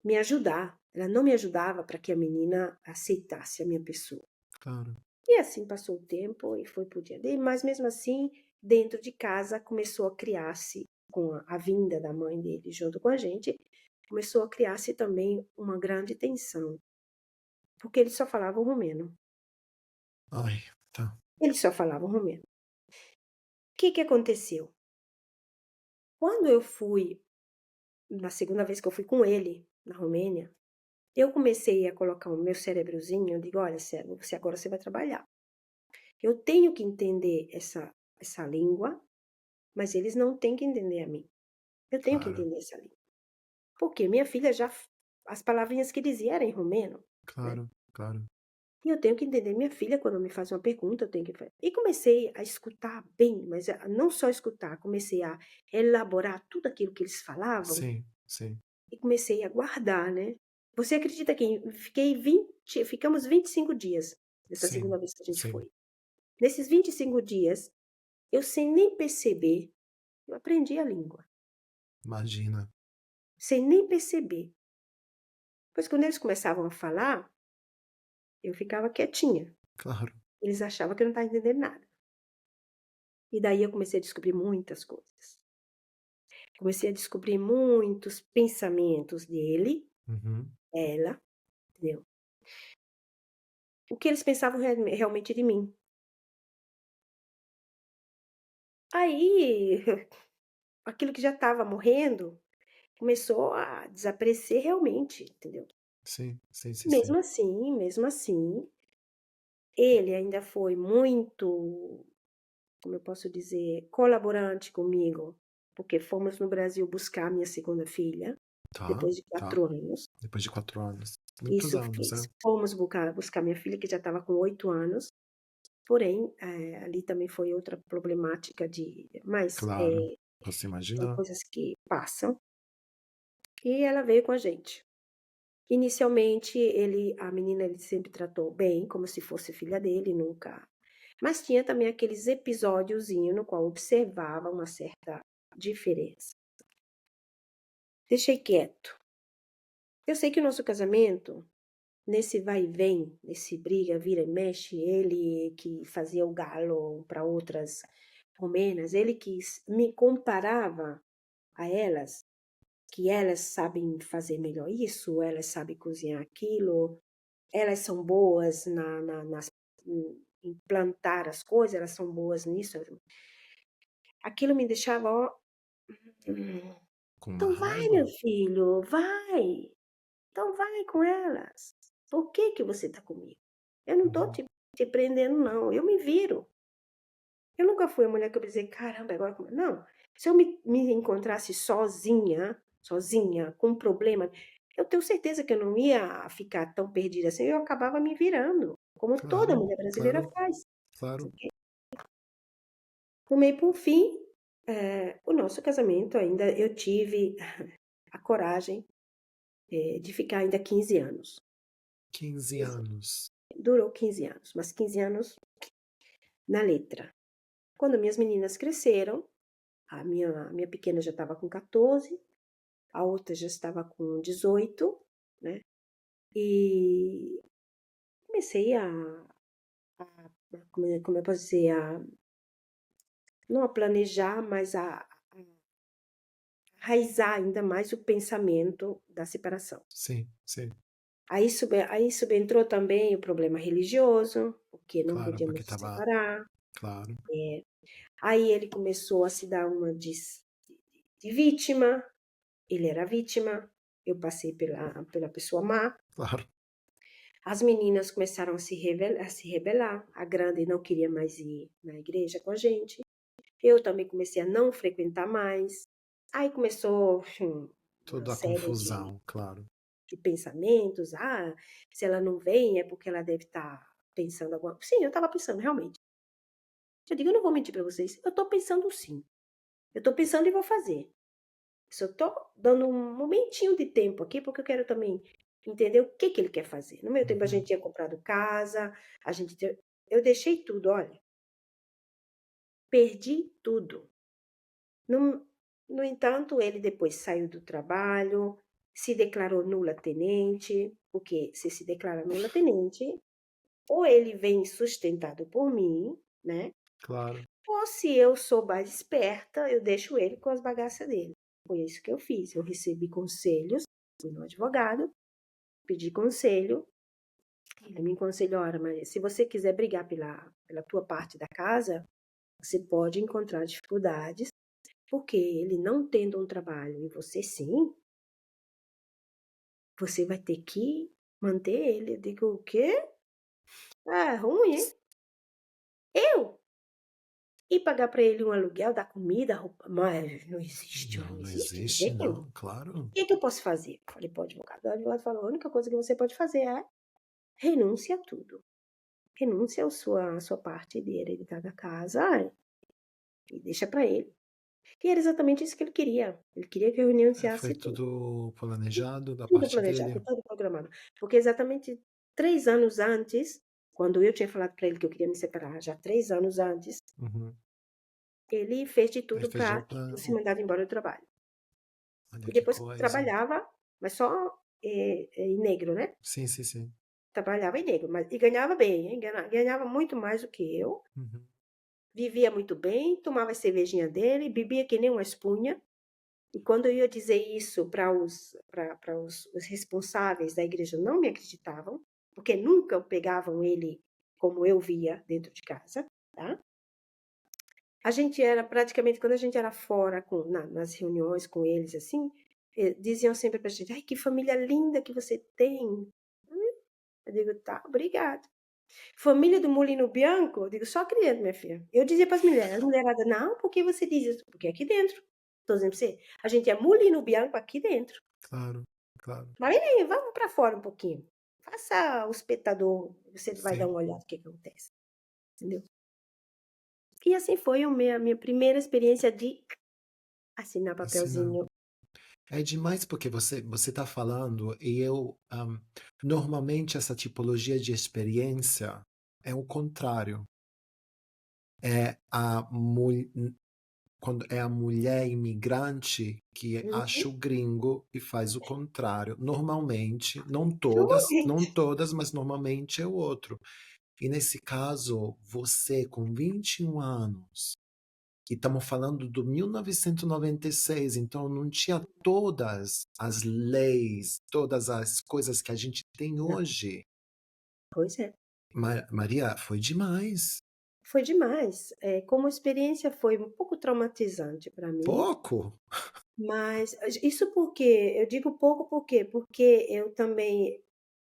me ajudar. Ela não me ajudava para que a menina aceitasse a minha pessoa. claro. E assim passou o tempo e foi por dia dele, mas mesmo assim, dentro de casa começou a criar-se com a vinda da mãe dele junto com a gente, começou a criar-se também uma grande tensão, porque eles só falavam romeno. Ai, tá. Eles só falavam romeno. O que que aconteceu? Quando eu fui, na segunda vez que eu fui com ele na Romênia, eu comecei a colocar o meu cérebrozinho, eu digo, olha, cérebro, você agora você vai trabalhar. Eu tenho que entender essa língua, mas eles não têm que entender a mim. Eu tenho que Claro, entender essa língua. Porque minha filha já, as palavrinhas que dizia eram em romeno, né? claro, claro. E eu tenho que entender minha filha quando me faz uma pergunta, eu tenho que fazer. E comecei a escutar bem, mas não só escutar, comecei a elaborar tudo aquilo que eles falavam Sim, sim. e comecei a guardar, né? Você acredita que ficamos 25 dias nessa Sim, segunda vez que a gente sim. foi. Nesses 25 dias, eu sem nem perceber, eu aprendi a língua, Imagina. sem nem perceber. Pois quando eles começavam a falar, eu ficava quietinha. Claro. Eles achavam que eu não estava entendendo nada. E daí eu comecei a descobrir muitas coisas. Comecei a descobrir muitos pensamentos dele, Uhum. ela, entendeu? O que eles pensavam realmente de mim. Aí, aquilo que já estava morrendo começou a desaparecer realmente, entendeu? Sim, sim, sim, sim. Mesmo assim, ele ainda foi muito, como eu posso dizer, colaborante comigo, porque fomos no Brasil buscar minha segunda filha, Tá, depois de tá. 4 anos. Depois de 4 anos. Muitos Isso, anos, né? fomos buscar minha filha, que já estava com 8 anos, porém, ali também foi outra problemática mas Claro. Posso são imaginar? coisas que passam, e ela veio com a gente. Inicialmente, a menina ele sempre tratou bem, como se fosse filha dele, nunca. Mas tinha também aqueles episódiozinhos no qual observava uma certa diferença. Deixei quieto. Eu sei que o nosso casamento, nesse vai e vem, nesse briga, vira e mexe, ele que fazia o galo para outras romenas, ele que me comparava a elas, que elas sabem fazer melhor isso, elas sabem cozinhar aquilo, elas são boas em plantar as coisas, elas são boas nisso. Aquilo me deixava, ó, "Hum, Com uma então vai, meu raiva? filho, vai. Então vai com elas. Por que que você está comigo? Eu não estou Uhum. te prendendo, não. Eu me viro. Eu nunca fui a mulher que eu dizer, caramba, agora como. Não. Se eu me encontrasse sozinha, com um problema, eu tenho certeza que eu não ia ficar tão perdida assim. Eu acabava me virando, como toda Claro, mulher brasileira claro, faz. claro. No meio por fim, o nosso casamento ainda eu tive a coragem de ficar ainda 15 anos. 15 anos. Durou 15 anos, mas 15 anos na letra. Quando minhas meninas cresceram, a minha pequena já estava com 14, a outra já estava com 18, né? E comecei como eu posso dizer, não a planejar, mas a raizar ainda mais o pensamento da separação. Sim, sim. Aí subentrou também o problema religioso, porque não Claro, podíamos porque nos tava. separar. Claro, Aí ele começou a se dar uma de vítima, ele era vítima, eu passei pela pessoa má. claro. As meninas começaram a se rebelar. A grande não queria mais ir na igreja com a gente. Eu também comecei a não frequentar mais. Aí começou uma Toda a série de, confusão, claro. de pensamentos. Ah, se ela não vem é porque ela deve estar pensando alguma coisa. Sim, eu estava pensando, realmente. Eu digo, eu não vou mentir para vocês. Eu estou pensando sim. Eu estou pensando e vou fazer. Só estou dando um momentinho de tempo aqui, porque eu quero também entender o que que ele quer fazer. No meu tempo, a Uhum. gente tinha comprado casa, eu deixei tudo, olha, perdi tudo. No, no entanto, ele depois saiu do trabalho, se declarou nula tenente, porque se declara nula tenente, ou ele vem sustentado por mim, né? Claro. Ou se eu sou mais esperta, eu deixo ele com as bagaças dele. Foi isso que eu fiz. Eu recebi conselhos, fui no advogado, pedi conselho. Ele me aconselhou, olha, mas se você quiser brigar pela tua parte da casa, você pode encontrar dificuldades, porque ele não tendo um trabalho e você sim, você vai ter que manter ele. Eu digo, o quê? É ruim, hein? Eu? E pagar para ele um aluguel, dar comida, roupa, mas não existe, Não, não não existe de existe, jeito nenhum. não, claro. O que eu posso fazer? Falei para o advogado. O advogado falou, a única coisa que você pode fazer é renúncia a tudo. Renúncia à sua parte de hereditar da casa e deixa para ele. E era exatamente isso que ele queria. Ele queria que eu Foi renunciasse tudo. tudo planejado da Tudo parte planejado, dele? tudo programado. Porque exatamente 3 anos antes, quando eu tinha falado para ele que eu queria me separar, já 3 anos antes, Uhum. ele fez de Ele tudo fez já para o que eu plano. fosse mandado embora do trabalho. Olha E que depois coisa. trabalhava, mas só em negro, né? Sim, sim, sim. Trabalhava em negro, mas e ganhava bem, hein? Ganhava muito mais do que eu. Uhum. Vivia muito bem, tomava a cervejinha dele, bebia que nem uma espunha. E quando eu ia dizer isso para os responsáveis da igreja, não me acreditavam, porque nunca pegavam ele como eu via dentro de casa, tá? A gente era praticamente, quando a gente era fora nas reuniões com eles, assim, diziam sempre pra gente, ai, que família linda que você tem. Eu digo, tá, obrigado. Família do Molino Bianco, eu digo, só criança, minha filha. Eu dizia para as mulheradas, não, por que você diz isso? Porque aqui dentro, tô dizendo pra você, a gente é Molino Bianco aqui dentro. Claro, claro. Mas vem, vamos para fora um pouquinho. Faça o espectador, você vai dar Sim, uma olhada no que acontece. Entendeu? E assim foi a minha primeira experiência de assinar assinar. papelzinho. É demais porque você está falando e eu normalmente essa tipologia de experiência é o contrário. É quando é a mulher imigrante que acha Uhum. o gringo e faz o contrário. Normalmente, não Normalmente. todas, mas normalmente é o outro. E nesse caso, você com 21 anos, e estamos falando do 1996, então não tinha todas as leis, todas as coisas que a gente tem Não, hoje. pois é. Maria, foi demais. Foi demais. Como experiência foi um pouco traumatizante para mim, Pouco? mas isso porque, eu digo pouco por quê? Porque eu também,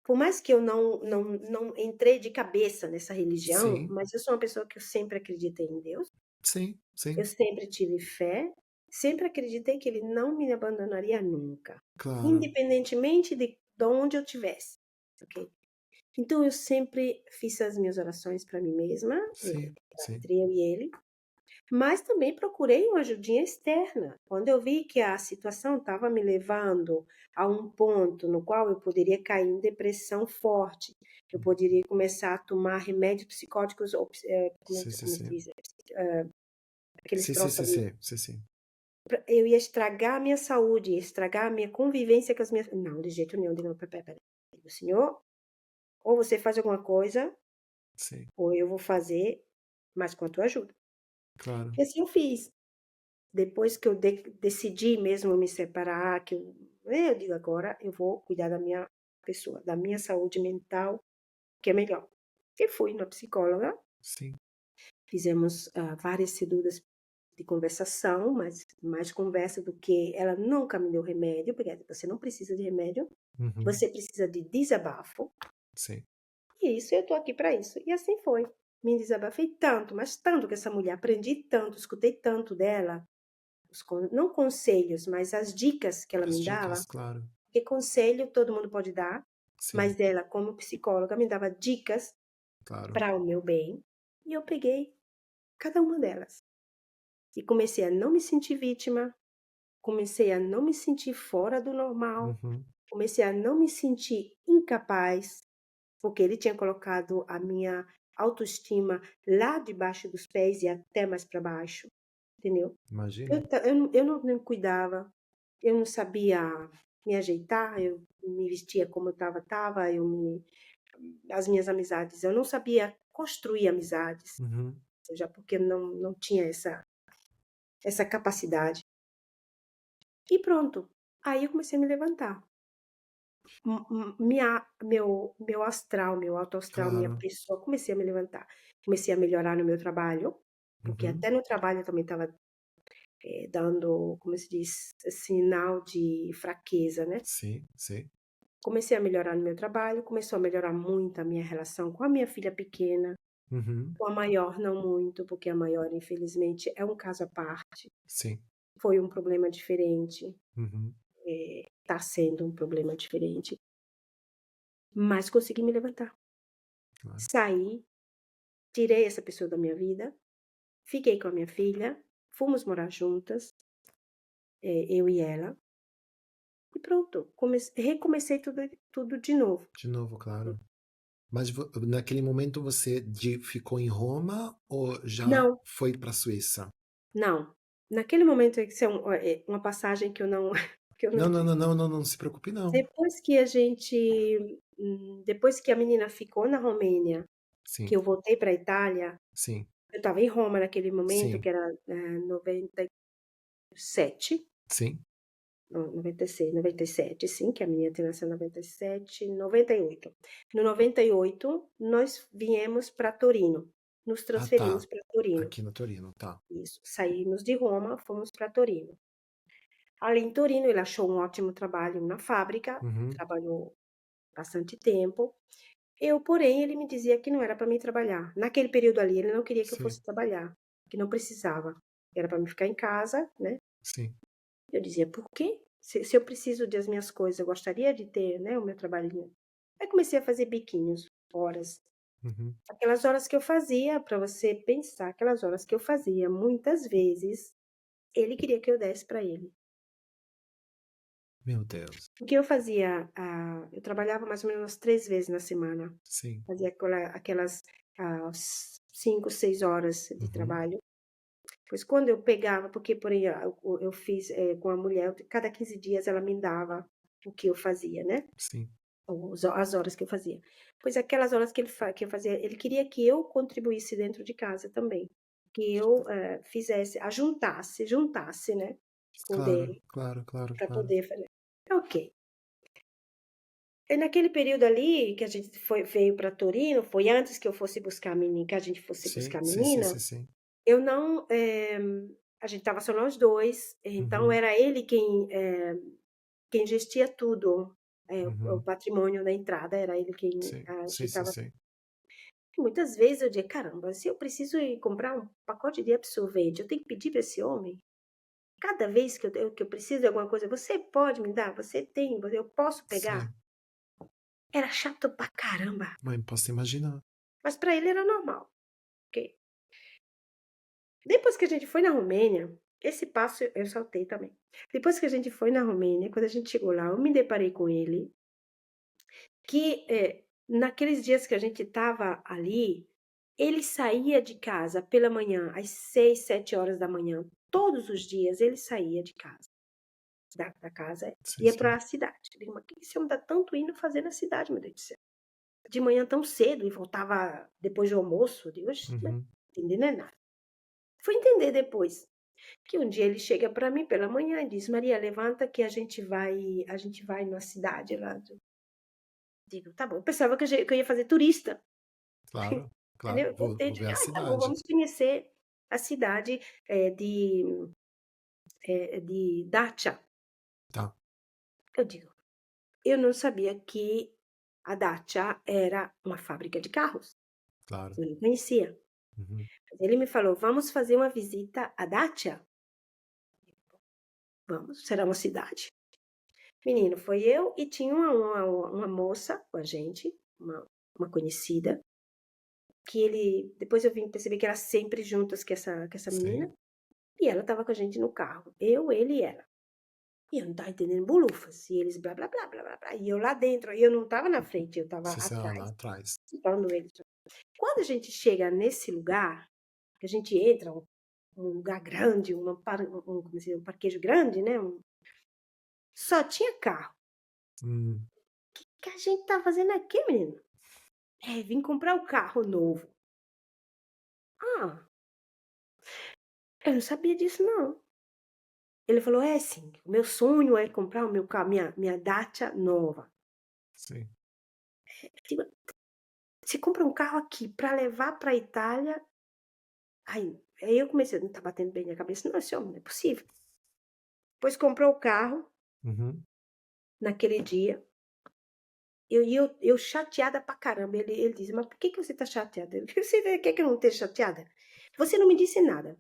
por mais que eu não entrei de cabeça nessa religião, Sim, mas eu sou uma pessoa que eu sempre acreditei em Deus. sim, Eu sim, sempre tive fé, sempre acreditei que ele não me abandonaria nunca, claro. independentemente de onde eu tivesse, ok? Então eu sempre fiz as minhas orações para mim mesma, Sim, sim. entre eu e ele, mas também procurei uma ajudinha externa. Quando eu vi que a situação estava me levando a um ponto no qual eu poderia cair em depressão forte, eu poderia começar a tomar remédios psicóticos, ou, Sim, sim, como se sim. diz, aqueles Sim, sim, troços sim, ali. sim, sim, sim. Eu ia estragar a minha saúde, ia estragar a minha convivência com as minhas. Não, de jeito nenhum. Digo, pera. O senhor, ou você faz alguma coisa, Sim, ou eu vou fazer, mas com a tua ajuda. claro. E assim eu fiz. Depois que eu decidi mesmo me separar, eu digo agora eu vou cuidar da minha pessoa, da minha saúde mental, que é melhor. E fui na psicóloga, Sim. fizemos várias sedutas de conversação, mas mais conversa do que ela nunca me deu remédio, porque você não precisa de remédio, Uhum. você precisa de desabafo, Sim. e isso eu tô aqui para isso. E assim foi. Me desabafei tanto, mas tanto com essa mulher, aprendi tanto, escutei tanto dela, não conselhos, mas as dicas que ela As me dicas, dava, claro. porque conselho todo mundo pode dar, Sim, mas ela, como psicóloga, me dava dicas claro. para o meu bem, e eu peguei cada uma delas. E comecei a não me sentir vítima, comecei a não me sentir fora do normal, Uhum. comecei a não me sentir incapaz, porque ele tinha colocado a minha autoestima lá debaixo dos pés e até mais para baixo, entendeu? Imagino. Eu não me cuidava, eu não sabia me ajeitar, eu me vestia como eu estava, as minhas amizades, eu não sabia construir amizades, Uhum. já porque eu não tinha essa capacidade. E pronto, aí eu comecei a me levantar. Meu astral, meu alto astral, minha Claro. pessoa, comecei a me levantar. Comecei a melhorar no meu trabalho, porque Uhum. até no trabalho eu também estava, dando, como se diz, sinal de fraqueza, né. Sim, sim. Comecei a melhorar no meu trabalho, começou a melhorar muito a minha relação com a minha filha pequena, Uhum. com a maior não muito, porque a maior infelizmente é um caso à parte, Sim. foi um problema diferente, Uhum. está sendo um problema diferente, mas consegui me levantar. Claro. Saí, tirei essa pessoa da minha vida, fiquei com a minha filha, fomos morar juntas, eu e ela, e pronto, recomecei tudo de novo. De novo, claro. Mas naquele momento você ficou em Roma ou já Não, foi para a Suíça? não, naquele momento é que isso é uma passagem que eu não que eu Não, não não, disse. não, não, não, não se preocupe não. Depois que a menina ficou na Romênia, que Sim, eu voltei pra Itália, sim, eu estava em Roma naquele momento sim, que era, 97, sim. não, 96, 97, sim, que a menina tem nascido em 97, 98. No 98 nós viemos para Torino, nos Ah, transferimos tá. para Torino, Aqui no Torino, tá. isso, saímos de Roma, fomos para Torino. Ali em Torino ele achou um ótimo trabalho na fábrica, Uhum. trabalhou bastante tempo. Porém, ele me dizia que não era para mim trabalhar. Naquele período ali, ele não queria que eu Sim, fosse trabalhar, que não precisava. Era para mim ficar em casa, né. sim. Eu dizia: "Por quê? Se eu preciso das minhas coisas, eu gostaria de ter, né, o meu trabalhinho". Aí comecei a fazer biquinhos, horas. Uhum. Aquelas horas que eu fazia, para você pensar, aquelas horas que eu fazia, muitas vezes, ele queria que eu desse para ele. Meu Deus. Porque eu trabalhava mais ou menos umas 3 vezes na semana. Sim. Fazia aquelas, 5, 6 horas de Uhum. trabalho. Pois quando eu pegava, porque por aí eu fiz, com a mulher, cada 15 dias ela me dava o que eu fazia, né, Sim. as horas que eu fazia. Pois aquelas horas que eu fazia, ele queria que eu contribuísse dentro de casa também, que eu, fizesse, juntasse, né, com o Claro, dele, claro, claro, para claro. poder fazer. Ok. E naquele período ali que a gente veio para Torino, foi antes que eu fosse buscar a menina, que a gente fosse Sim, buscar a sim, sim, menina, sim, sim. eu não, a gente estava só nós 2, então Uhum. era ele quem gestia tudo, o Uhum. patrimônio da entrada era ele quem Sim, sim, sim, agitava. sim. Muitas vezes eu dizia: "Caramba, se eu preciso ir comprar um pacote de absorvente, eu tenho que pedir para esse homem? Cada vez que eu preciso de alguma coisa, você pode me dar? Você tem? Eu posso pegar?". Sim. Era chato pra caramba, Mãe, posso imaginar. mas para ele era normal, ok. Depois que a gente foi na Romênia, esse passo eu saltei também. Depois que a gente foi na Romênia, quando a gente chegou lá, eu me deparei com ele, que, naqueles dias que a gente estava ali, ele saía de casa pela manhã, às 6, 7 horas da manhã. Todos os dias ele saía de casa, da casa, Sim, ia sim. para a cidade. Eu digo: "Mas o que esse homem está tanto indo fazer na cidade, meu Deus do céu? De manhã tão cedo e voltava depois do almoço". Eu digo: "Oxe, mas Uhum. entendendo é nada". Fui entender depois. Que um dia ele chega para mim pela manhã e diz: "Maria, levanta que a gente vai na cidade lá do". Digo: "Tá bom". Eu pensava que eu ia fazer turista, Claro, claro. entendeu? Eu Vou gostei ver de: a "Ai, tá bom, cidade. vamos conhecer a cidade, de Dacia". Tá, Eu digo: "Eu não sabia que a Dacia era uma fábrica de carros, claro. eu não conhecia". Uhum. Ele me falou: "Vamos fazer uma visita à Dacia?". "Vamos, será uma cidade". Menino, foi eu e tinha uma moça com a gente, uma conhecida, que ele depois eu vim perceber que elas sempre juntas com essa menina, Sim, e ela estava com a gente no carro, eu, ele e ela. E eu não estava entendendo bolhufas, e eles blá blá blá blá blá blá, e eu lá dentro, e eu não estava na frente, eu estava você saiu atrás, lá atrás. escutando eles. Quando a gente chega nesse lugar, que a gente entra, um lugar grande, como se diz, um parquejo grande, né, só tinha carro. Hum. Que a gente tá fazendo aqui, menino? "É, vim comprar o carro novo". "Ah". Eu não sabia disso, não. Ele falou: é sim, o meu sonho é comprar o meu carro, minha Dacia nova. Sim. Digo, você compra um carro aqui para levar para a Itália. Aí eu comecei, não tá batendo bem na cabeça, não, esse homem não é possível. Depois comprou o carro Uhum. naquele dia. Eu chateada pra caramba. Ele disse, mas por que você tá chateada? Você quer que eu não esteja chateada? Você não me disse nada.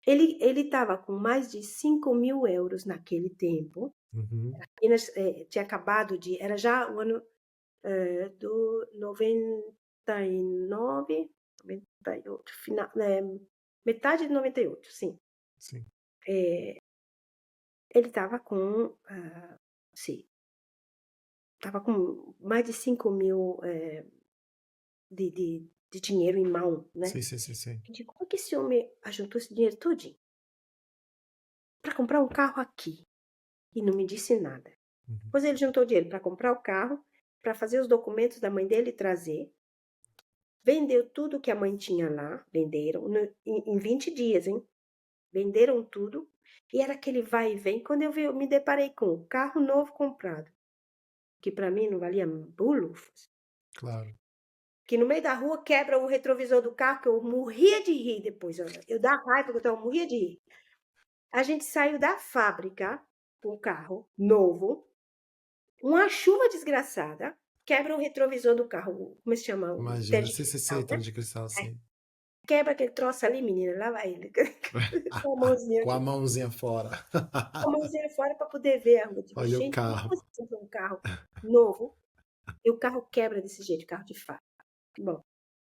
Ele estava com mais de 5.000 euros naquele tempo. Uhum. Apenas, tinha acabado era já o ano do 99, 98, final, metade de 98, sim. Sim. Ele estava com, sim, estava com mais de 5.000 de dinheiro em mão, né? Sim, sim, sim, sim. Eu digo, como é que esse homem ajuntou esse dinheiro todinho para comprar um carro aqui e não me disse nada? Uhum. Depois ele juntou dinheiro para comprar o carro, para fazer os documentos da mãe dele trazer, vendeu tudo que a mãe tinha lá, venderam em 20 dias, hein? Venderam tudo e era aquele vai e vem. Quando eu me deparei com um carro novo comprado, que para mim não valia bulufas, Claro. que no meio da rua quebra o retrovisor do carro, que eu morria de rir depois. Olha. Eu dava raiva, porque eu morria de rir. A gente saiu da fábrica com o carro novo, uma chuva desgraçada, quebra o retrovisor do carro, como se chama? O Imagina. teto de Sim, sim, cristal, sim, né? teto de cristal, sim. Quebra aquele troço ali, menina, lá vai ele. Com a mãozinha Com a aqui, mãozinha fora. com a mãozinha fora para poder ver a rua. Eu digo, Olha o gente, como carro. você compra um carro novo e o carro quebra desse jeito, carro de fábrica? Bom,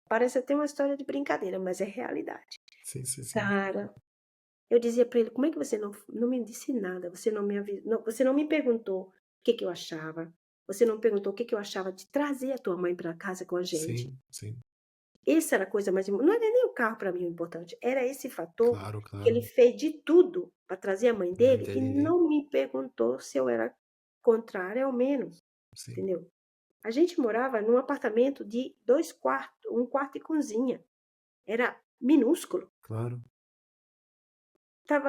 parece até uma história de brincadeira, mas é realidade. Sim, sim, sim. Cara, eu dizia para ele, como é que você não me disse nada? Você não me avisou, você não me perguntou o que que eu achava. Você não perguntou o que que eu achava de trazer a tua mãe para casa com a gente. Sim, sim. Essa era a coisa mais, não era nem o carro para mim o importante, era esse fator Claro, que ele claro. fez de tudo para trazer a mãe Mãe dele e dele. não me perguntou se eu era contrária ao menos, Sim. entendeu? A gente morava num apartamento de 2 quartos, um quarto e cozinha. Era minúsculo. Claro.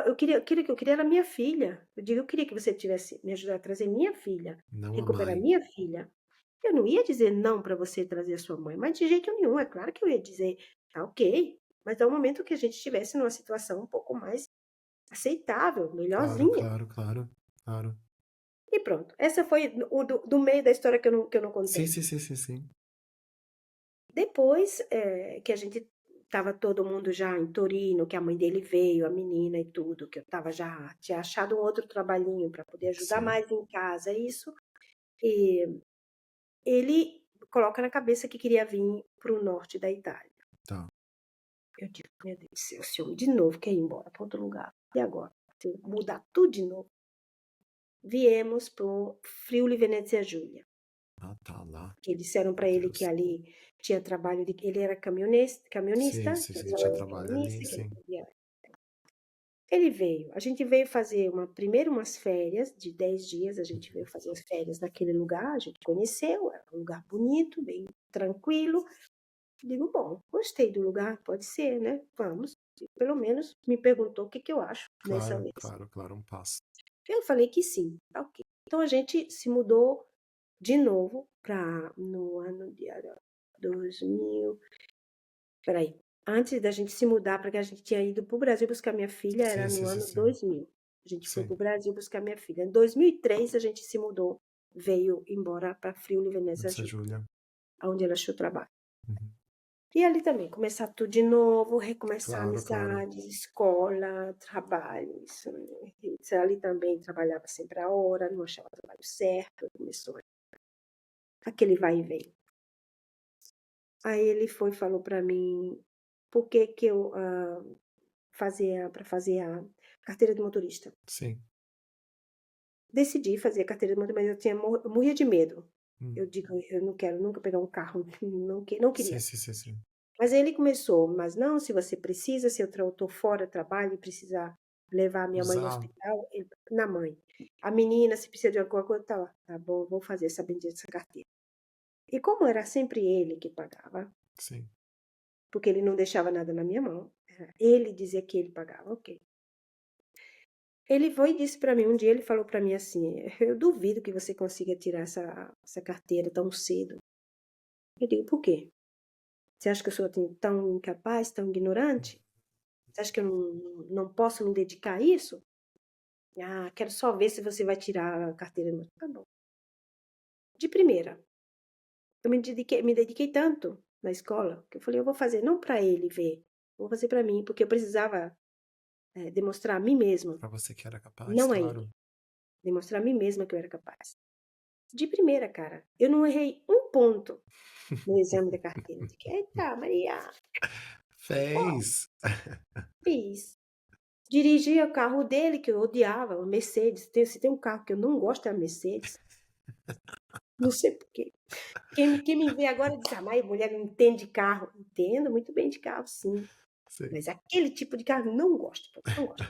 Eu queria era minha filha. Eu digo, eu queria que você tivesse me ajudado a trazer minha filha, Não a recuperar mãe. minha filha. Eu não ia dizer não para você trazer a sua mãe, mas de jeito nenhum. É claro que eu ia dizer, tá ok, mas é o momento que a gente estivesse numa situação um pouco mais aceitável, Claro, melhorzinha. claro, claro. Claro. E pronto. Essa foi o do meio da história que eu não Sim, contei. sim, sim, sim, sim. Depois que a gente estava todo mundo já em Torino, que a mãe dele veio, a menina e tudo, que eu tinha achado um outro trabalhinho para poder ajudar Sim. mais em casa, isso. E ele coloca na cabeça que queria vir para o norte da Itália. Tá. Eu digo, meu Deus do céu, esse homem de novo quer ir embora para outro lugar. E agora? Tem que mudar tudo de novo. Viemos para o Friuli Venezia Giulia. Ah, tá lá. Que disseram para Meu ele que Deus. ali tinha trabalho ele era Sim, camionista, sim, tinha sim. Tinha trabalho de trabalho ali, camionista, que ele sim. podia. Ele veio. A gente veio fazer primeiro umas férias de 10 dias, a gente veio fazer as férias naquele lugar, a gente conheceu, era um lugar bonito, bem tranquilo. Digo, bom, gostei do lugar, pode ser, né? Vamos. Pelo menos me perguntou o que que eu acho dessa Claro, vez. claro, claro. Um passo. Eu falei que sim, tá ok. Então a gente se mudou de novo para no ano de 2000. Peraí. Antes da gente se mudar, porque a gente tinha ido para o Brasil buscar minha filha, Sim, era sim, no sim, ano sim. 2000. A gente foi para Sim. o Brasil buscar minha filha. Em 2003 a gente se mudou, veio embora para Friuli, Venezia Essa Giulia, Júlia. onde ela achou trabalho. Uhum. E ali também, começar tudo de novo, recomeçar Claro, claro. amizades, escola, trabalho. Isso ali também trabalhava sempre a hora, não achava trabalho certo, começou aquele vai e vem. Aí ele foi e falou para mim por que que eu para fazer a carteira de motorista. Sim. Decidi fazer a carteira de motorista, mas eu morria de medo. Hum. Eu digo, eu não quero nunca pegar um carro, não Sim, queria. sim, sim, sim. Mas aí ele começou, mas não, se você precisa, se eu tô fora do trabalho e precisar levar a minha mãe no Usar. hospital, na mãe. A menina, se precisa de alguma coisa, tá lá. Tá bom, vou fazer essa bendita essa carteira. E como era sempre ele que pagava, Sim. porque ele não deixava nada na minha mão, Ele dizia que ele pagava, ok. Ele foi e disse para mim, um dia ele falou para mim assim, eu duvido que você consiga tirar essa carteira tão cedo. Eu digo, por quê? Você acha que eu sou tão incapaz, tão ignorante? Você acha que eu não posso me dedicar a isso? Ah, quero só ver se você vai tirar a carteira. Tá bom. De primeira, eu me dediquei tanto na escola, que eu falei, eu vou fazer não para ele ver, vou fazer para mim, porque eu precisava demonstrar a mim mesma, Pra você que era capaz, não a ele, claro. demonstrar a mim mesma que eu era capaz. De primeira, cara, eu não errei um ponto no exame da carteira. Eu disse, eita, Maria, Fez. fiz. Dirigi o carro dele, que eu odiava, o Mercedes. Se tem um carro que eu não gosto é a Mercedes. Não sei por quê. Quem me vê agora diz, mas mulher não entende de carro. Entendo muito bem de carro, sim. Sim. Mas aquele tipo de carro não gosto, não gosto.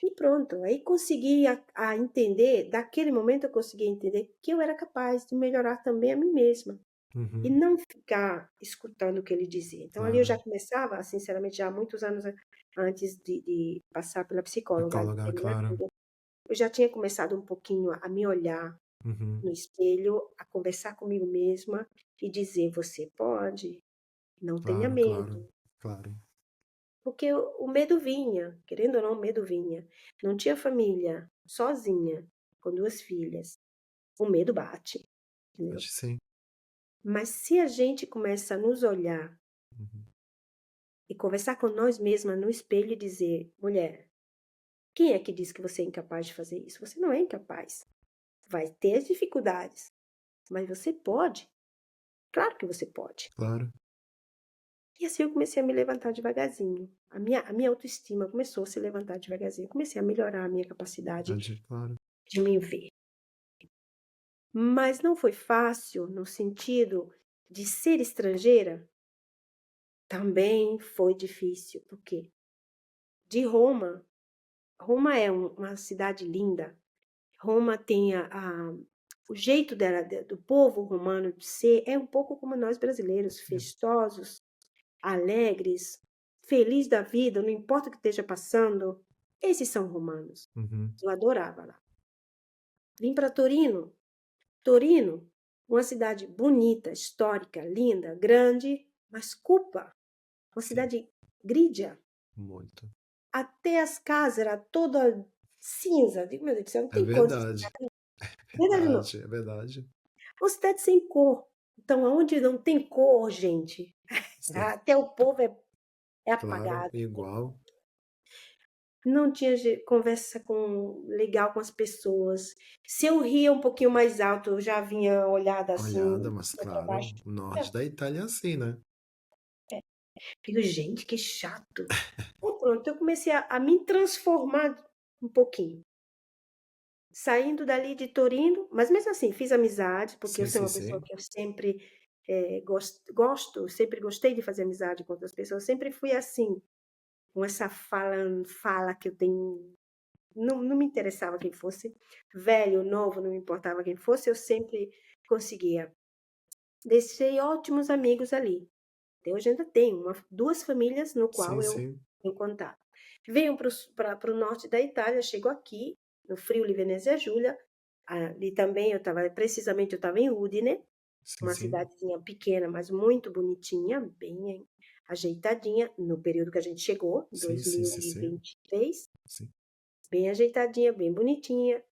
E pronto, aí consegui a entender, daquele momento eu consegui entender que eu era capaz de melhorar também a mim mesma. E Uhum. não ficar escutando o que ele dizia. Então ali eu já Claro. começava, sinceramente, já há muitos anos antes de passar pela psicóloga, de Psicóloga, terminar claro. tudo, eu já tinha começado um pouquinho a me olhar Uhum. no espelho, a conversar comigo mesma e dizer: você pode, não tenha Claro, claro, medo. claro. Porque o medo vinha, querendo ou não, o medo vinha. Não tinha família, sozinha, com 2 filhas. O medo bate, entendeu? Acho que sim. Mas se a gente começa a nos olhar Uhum. e conversar com nós mesmas no espelho e dizer: mulher, quem é que diz que você é incapaz de fazer isso? Você não é incapaz. Vai ter as dificuldades, mas você pode. Claro que você pode. Claro. E assim eu comecei a me levantar devagarzinho. A minha autoestima começou a se levantar devagarzinho. Eu comecei a melhorar a minha capacidade Claro. de me ver. Mas não foi fácil no sentido de ser estrangeira. Também foi difícil, porque de Roma é uma cidade linda. Roma tem o jeito dela, do povo romano de ser, é um pouco como nós brasileiros, festosos, alegres, feliz da vida, não importa o que esteja passando. Esses são romanos. Uhum. Eu adorava lá. Vim para Torino. Torino, uma cidade bonita, histórica, linda, grande, mas cupa. Uma Sim, cidade gridia. muito. Até as casas eram toda cinza. Digo, meu Deus do céu, não É tem cor nessa verdade. cidade. Verdade ou não? É verdade. Uma cidade sem cor. Então, aonde não tem cor, gente, Sim. até o povo é Claro, apagado. igual. Não tinha conversa legal com as pessoas. Se eu ria um pouquinho mais alto, eu já vinha olhada Olhada, assim, mas para claro, baixo. o norte da Itália é assim, né? Digo, gente, que chato. Então, pronto, eu comecei a me transformar um pouquinho. Saindo dali de Torino, mas mesmo assim, fiz amizade, porque eu Sim, sou sim, uma pessoa sim. que eu sempre gosto, sempre gostei de fazer amizade com outras pessoas, sempre fui assim, com essa fala que eu tenho. Não me interessava quem fosse, velho, novo, não me importava quem fosse, eu sempre conseguia. Deixei ótimos amigos ali. Até hoje ainda tenho 2 famílias no Sim, qual eu sim. tenho contato. Venho para o norte da Itália, chego aqui, no Friuli Venezia Giulia, ali também eu estava em Udine, Sim, uma sim. cidadezinha pequena, mas muito bonitinha, bem ajeitadinha, no período que a gente chegou, Sim, sim, sim, sim. 2023, Sim. bem ajeitadinha, bem bonitinha.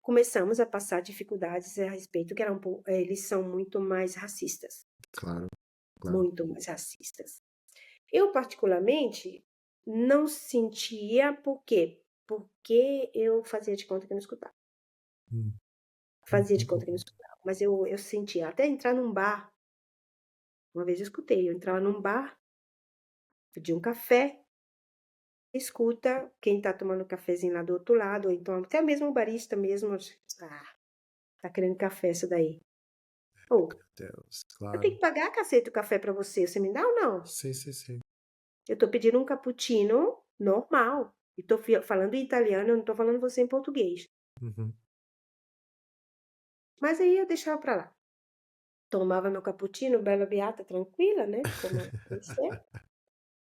Começamos a passar dificuldades a respeito, que eles são muito mais racistas, Claro, claro. muito mais racistas. Eu, particularmente, não sentia, por quê? Porque eu fazia de conta que não escutava. Hum. Fazia de conta que não escutava. Mas eu sentia, até entrar num bar, uma vez eu escutei, eu entrava num bar, pedi um café, escuta quem tá tomando cafezinho lá do outro lado, ou então até mesmo o barista mesmo, tá querendo café isso daí. Ou, Deus, eu tenho claro. que pagar, cacete, o café pra você me dá ou não? Sim, sim, sim. Eu tô pedindo um cappuccino normal, e tô falando em italiano, eu não tô falando você em português. Uhum. Mas aí eu deixava pra lá. Tomava meu cappuccino, bela beata, tranquila, né, como tem que ser.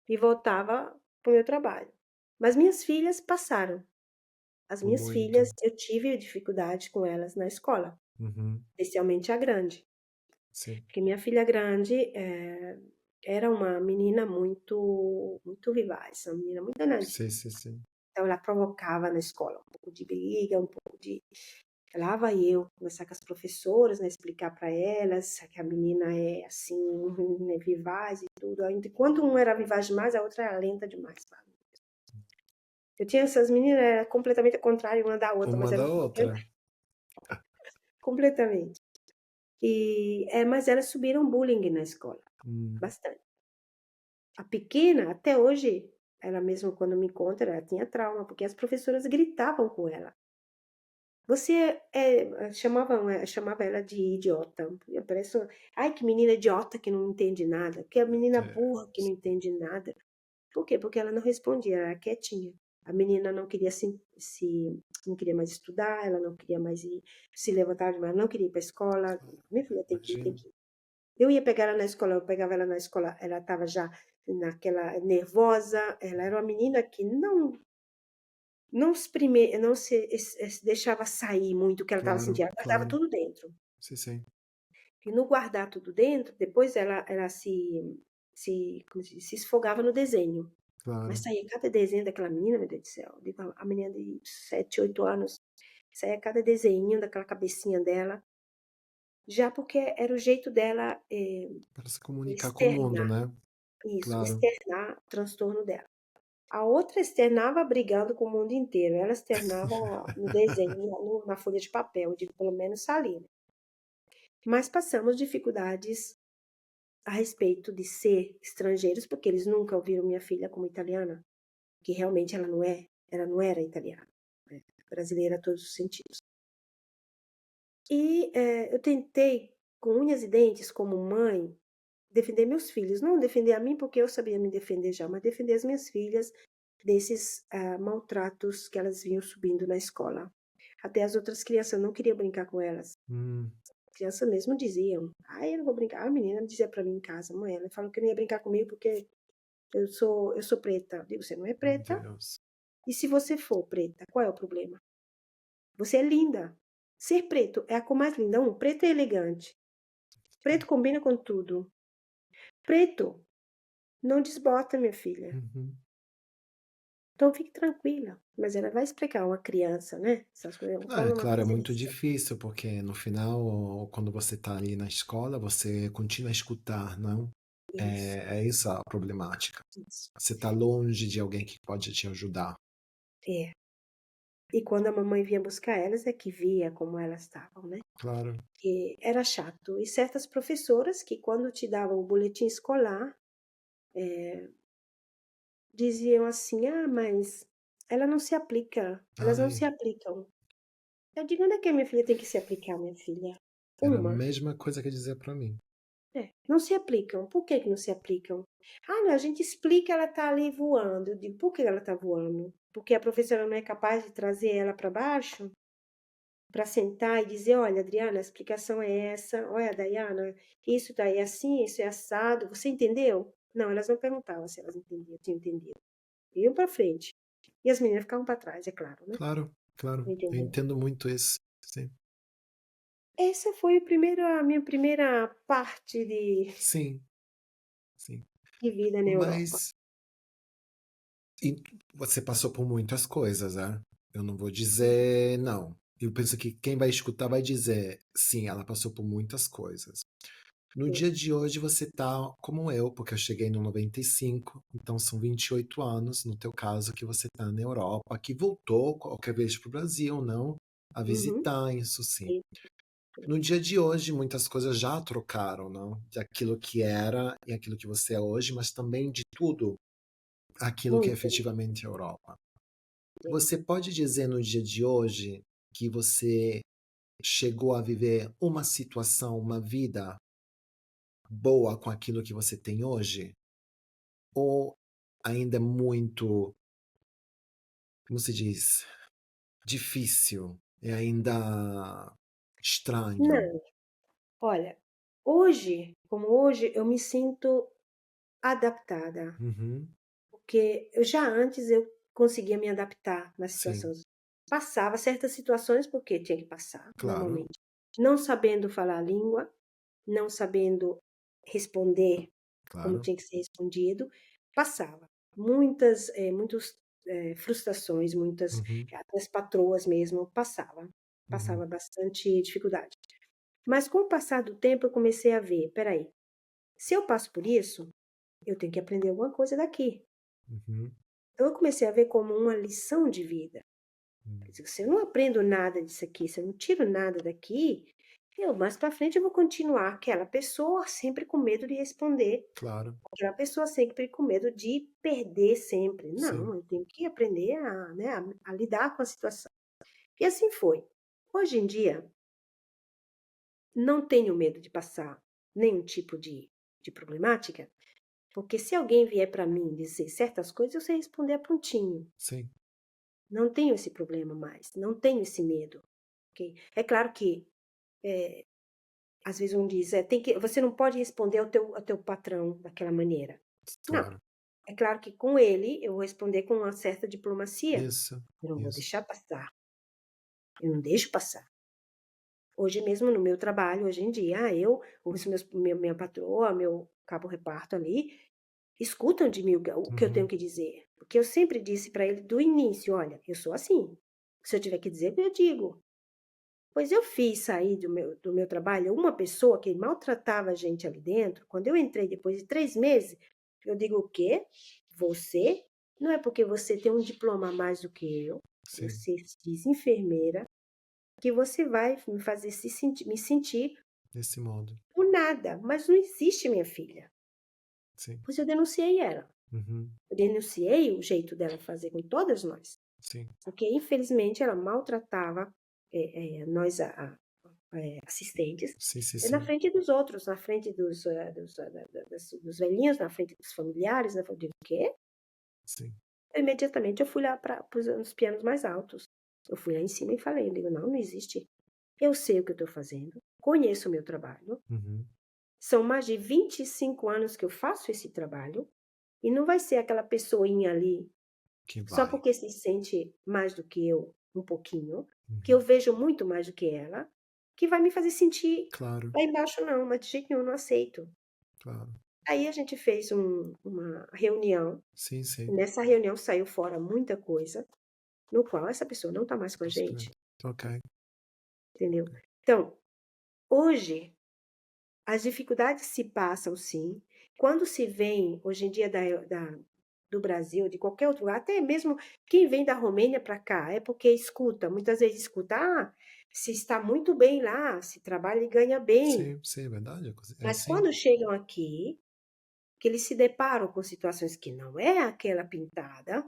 e voltava para o meu trabalho. Mas minhas filhas passaram. As minhas Muito. filhas, eu tive dificuldade com elas na escola, Uhum. especialmente a grande. Sim, Porque minha filha grande era uma menina muito vivaz, uma menina muito danadinha. sim, sim, sim. Então ela provocava na escola um pouco de briga, um pouco de. Lá vai eu conversar com as professoras, né, explicar para elas que a menina é assim, né, vivaz e tudo. Enquanto um era vivaz demais, a outra era lenta demais, sabe? Eu tinha essas meninas, era completamente ao contrário uma da outra, mas Uma era da outra. completamente. Mas elas subiram bullying na escola, Hum, bastante. A pequena, até hoje, ela mesma quando me conta, ela tinha trauma, porque as professoras gritavam com ela. Você chamava ela de idiota. Parece, ai, que menina idiota que não entende nada. Que a menina burra que não entende nada. Por quê? Porque ela não respondia, ela era quietinha. A menina não queria não queria mais estudar, ela não queria mais se levantar demais, não queria ir para a escola. Minha filha tem que ir, tem imagino. que ir. Eu ia pegar ela na escola, eu pegava ela na escola, ela estava já naquela nervosa, ela era uma menina que não se deixava sair muito o que ela estava Claro, sentindo, ela guardava claro. tudo dentro. Sim, sim. E no guardar tudo dentro, depois ela se esfogava no desenho. Mas Claro. saía cada desenho daquela menina, meu Deus do céu. Digo, a menina de 7, 8 anos, saía cada desenho daquela cabecinha dela, já porque era o jeito dela Para se comunicar com o mundo, externar né? isso, Claro. externar o transtorno dela. A outra externava brigando com o mundo inteiro, ela externava no desenho, na folha de papel, eu digo, pelo menos Saline. Mas passamos dificuldades a respeito de ser estrangeiros, porque eles nunca ouviram minha filha como italiana, que realmente ela não era italiana, né, brasileira a todos os sentidos. E eu tentei, com unhas e dentes, como mãe, defender meus filhos, não defender a mim porque eu sabia me defender já, mas defender as minhas filhas desses maltratos que elas vinham subindo na escola. Até as outras crianças não queriam brincar com elas. Hum, As crianças mesmo diziam, eu não vou brincar. A menina dizia para mim em casa, mãe, ela falou que não ia brincar comigo porque eu sou preta. Eu digo, você não é meu preta? Deus. E se você for preta, qual é o problema? Você é linda. Ser preto é a cor mais linda. Preto é elegante. Preto combina com tudo. Preto não desbota, minha filha. Uhum. Então fique tranquila. Mas ela vai explicar a uma criança, né? Essas coisas. Eu Ah, é falo uma claro, é coisa muito dessa. difícil, porque no final, quando você está ali na escola, você continua a escutar, não? Isso, É isso a problemática. isso. Você está longe de alguém que pode te ajudar. É. E quando a mamãe vinha buscar elas, é que via como elas estavam, né? Claro. Que era chato. E certas professoras que, quando te davam o boletim escolar, diziam assim: mas ela não se aplica, elas não Ai, se aplicam. Eu digo: onde é que a minha filha tem que se aplicar, minha filha? era a Uma. mesma coisa que dizer para mim. Não se aplicam. Por que que não se aplicam? Não, a gente explica, ela tá ali voando. Eu digo, por que ela tá voando? Porque a professora não é capaz de trazer ela para baixo? Para sentar e dizer, olha, Adriana, a explicação é essa. Olha, Dayana, isso daí é assim, isso é assado. Você entendeu? Não, elas não perguntavam se elas entendiam, tinham entendido. Iam para frente. E as meninas ficavam para trás, é claro, né? Claro, claro. Não Eu entendeu? entendo muito isso. Sim. Essa foi a minha primeira parte Sim, sim. de vida na Europa. Mas e você passou por muitas coisas, né? Eu não vou dizer não. Eu penso que quem vai escutar vai dizer, sim, ela passou por muitas coisas. No É. dia de hoje você tá como eu, porque eu cheguei no 95, então são 28 anos, no teu caso, que você tá na Europa, que voltou qualquer vez pro Brasil, não? A Uhum. visitar, isso sim. É. No dia de hoje, muitas coisas já trocaram, não? De aquilo que era e aquilo que você é hoje, mas também de tudo aquilo que é Muito. efetivamente a Europa. É. Você pode dizer no dia de hoje que você chegou a viver uma situação, uma vida boa com aquilo que você tem hoje? Ou ainda é muito, como se diz, difícil? É ainda estranho? Não, olha, hoje, como hoje, eu me sinto adaptada, Uhum. porque já antes eu conseguia me adaptar nas Sim, situações. Passava certas situações porque tinha que passar, claro. normalmente. Não sabendo falar a língua, não sabendo responder como Claro. tinha que ser respondido, passava. Muitas frustrações, muitas Uhum. até as patroas mesmo, Uhum. passava bastante dificuldade. Mas com o passar do tempo eu comecei a ver: "Espera aí, se eu passo por isso, eu tenho que aprender alguma coisa daqui". Uhum. Então eu comecei a ver como uma lição de vida. Hum. Se eu não aprendo nada disso aqui, se eu não tiro nada daqui, eu mais para frente eu vou continuar aquela pessoa sempre com medo de responder, Claro. aquela pessoa sempre com medo de perder sempre. Sim. Não, eu tenho que aprender né, a lidar com a situação. E assim foi. Hoje em dia, não tenho medo de passar nenhum tipo de problemática, porque se alguém vier para mim dizer certas coisas, eu sei responder a pontinho. Sim. Não tenho esse problema mais, não tenho esse medo. Ok? É claro que às vezes um diz, você não pode responder ao teu patrão daquela maneira. Não, Claro. é claro que com ele eu vou responder com uma certa diplomacia. Isso. Eu não vou Isso. deixar passar, eu não deixo passar. Hoje mesmo no meu trabalho, hoje em dia, minha patroa, meu cabo reparto ali, escutam de mim o que eu tenho Uhum. que dizer. Porque eu sempre disse para ele do início, olha, eu sou assim. Se eu tiver que dizer, eu digo. Pois eu fiz sair do meu trabalho uma pessoa que maltratava a gente ali dentro. Quando eu entrei depois de 3 meses, eu digo: "O quê? Você? Não é porque você tem um diploma a mais do que eu, Sim. você se diz enfermeira, que você vai me fazer me sentir Desse modo. por nada. Mas não existe, minha filha". Sim. Pois eu denunciei ela. Uhum. Eu denunciei o jeito dela fazer com todas nós, Sim. porque infelizmente ela maltratava, nós assistentes, Sim, sim, na sim. frente dos outros, na frente dos velhinhos, na frente dos familiares, na frente do quê? Sim. Imediatamente eu fui lá para os pianos mais altos. Eu fui lá em cima e falei, eu digo: "Não, não existe. Eu sei o que eu estou fazendo, conheço o meu trabalho, Uhum. são mais de 25 anos que eu faço esse trabalho, e não vai ser aquela pessoinha ali, Que só vai. porque se sente mais do que eu, um pouquinho, que eu Uhum. vejo muito mais do que ela, que vai me fazer sentir Claro. lá embaixo não, mas de jeito nenhum, eu não aceito". Claro. Aí a gente fez uma reunião, Sim, e sim. nessa reunião saiu fora muita coisa, no qual essa pessoa não está mais com a Posso crer. gente, Ok. entendeu. Então, hoje, as dificuldades se passam sim, quando se vem hoje em dia do Brasil, de qualquer outro lugar, até mesmo quem vem da Romênia para cá, é porque escuta, muitas vezes escuta: "Ah, se está muito bem lá, se trabalha e ganha bem". Sim, sim, é verdade. É Mas assim. quando chegam aqui, que eles se deparam com situações que não é aquela pintada,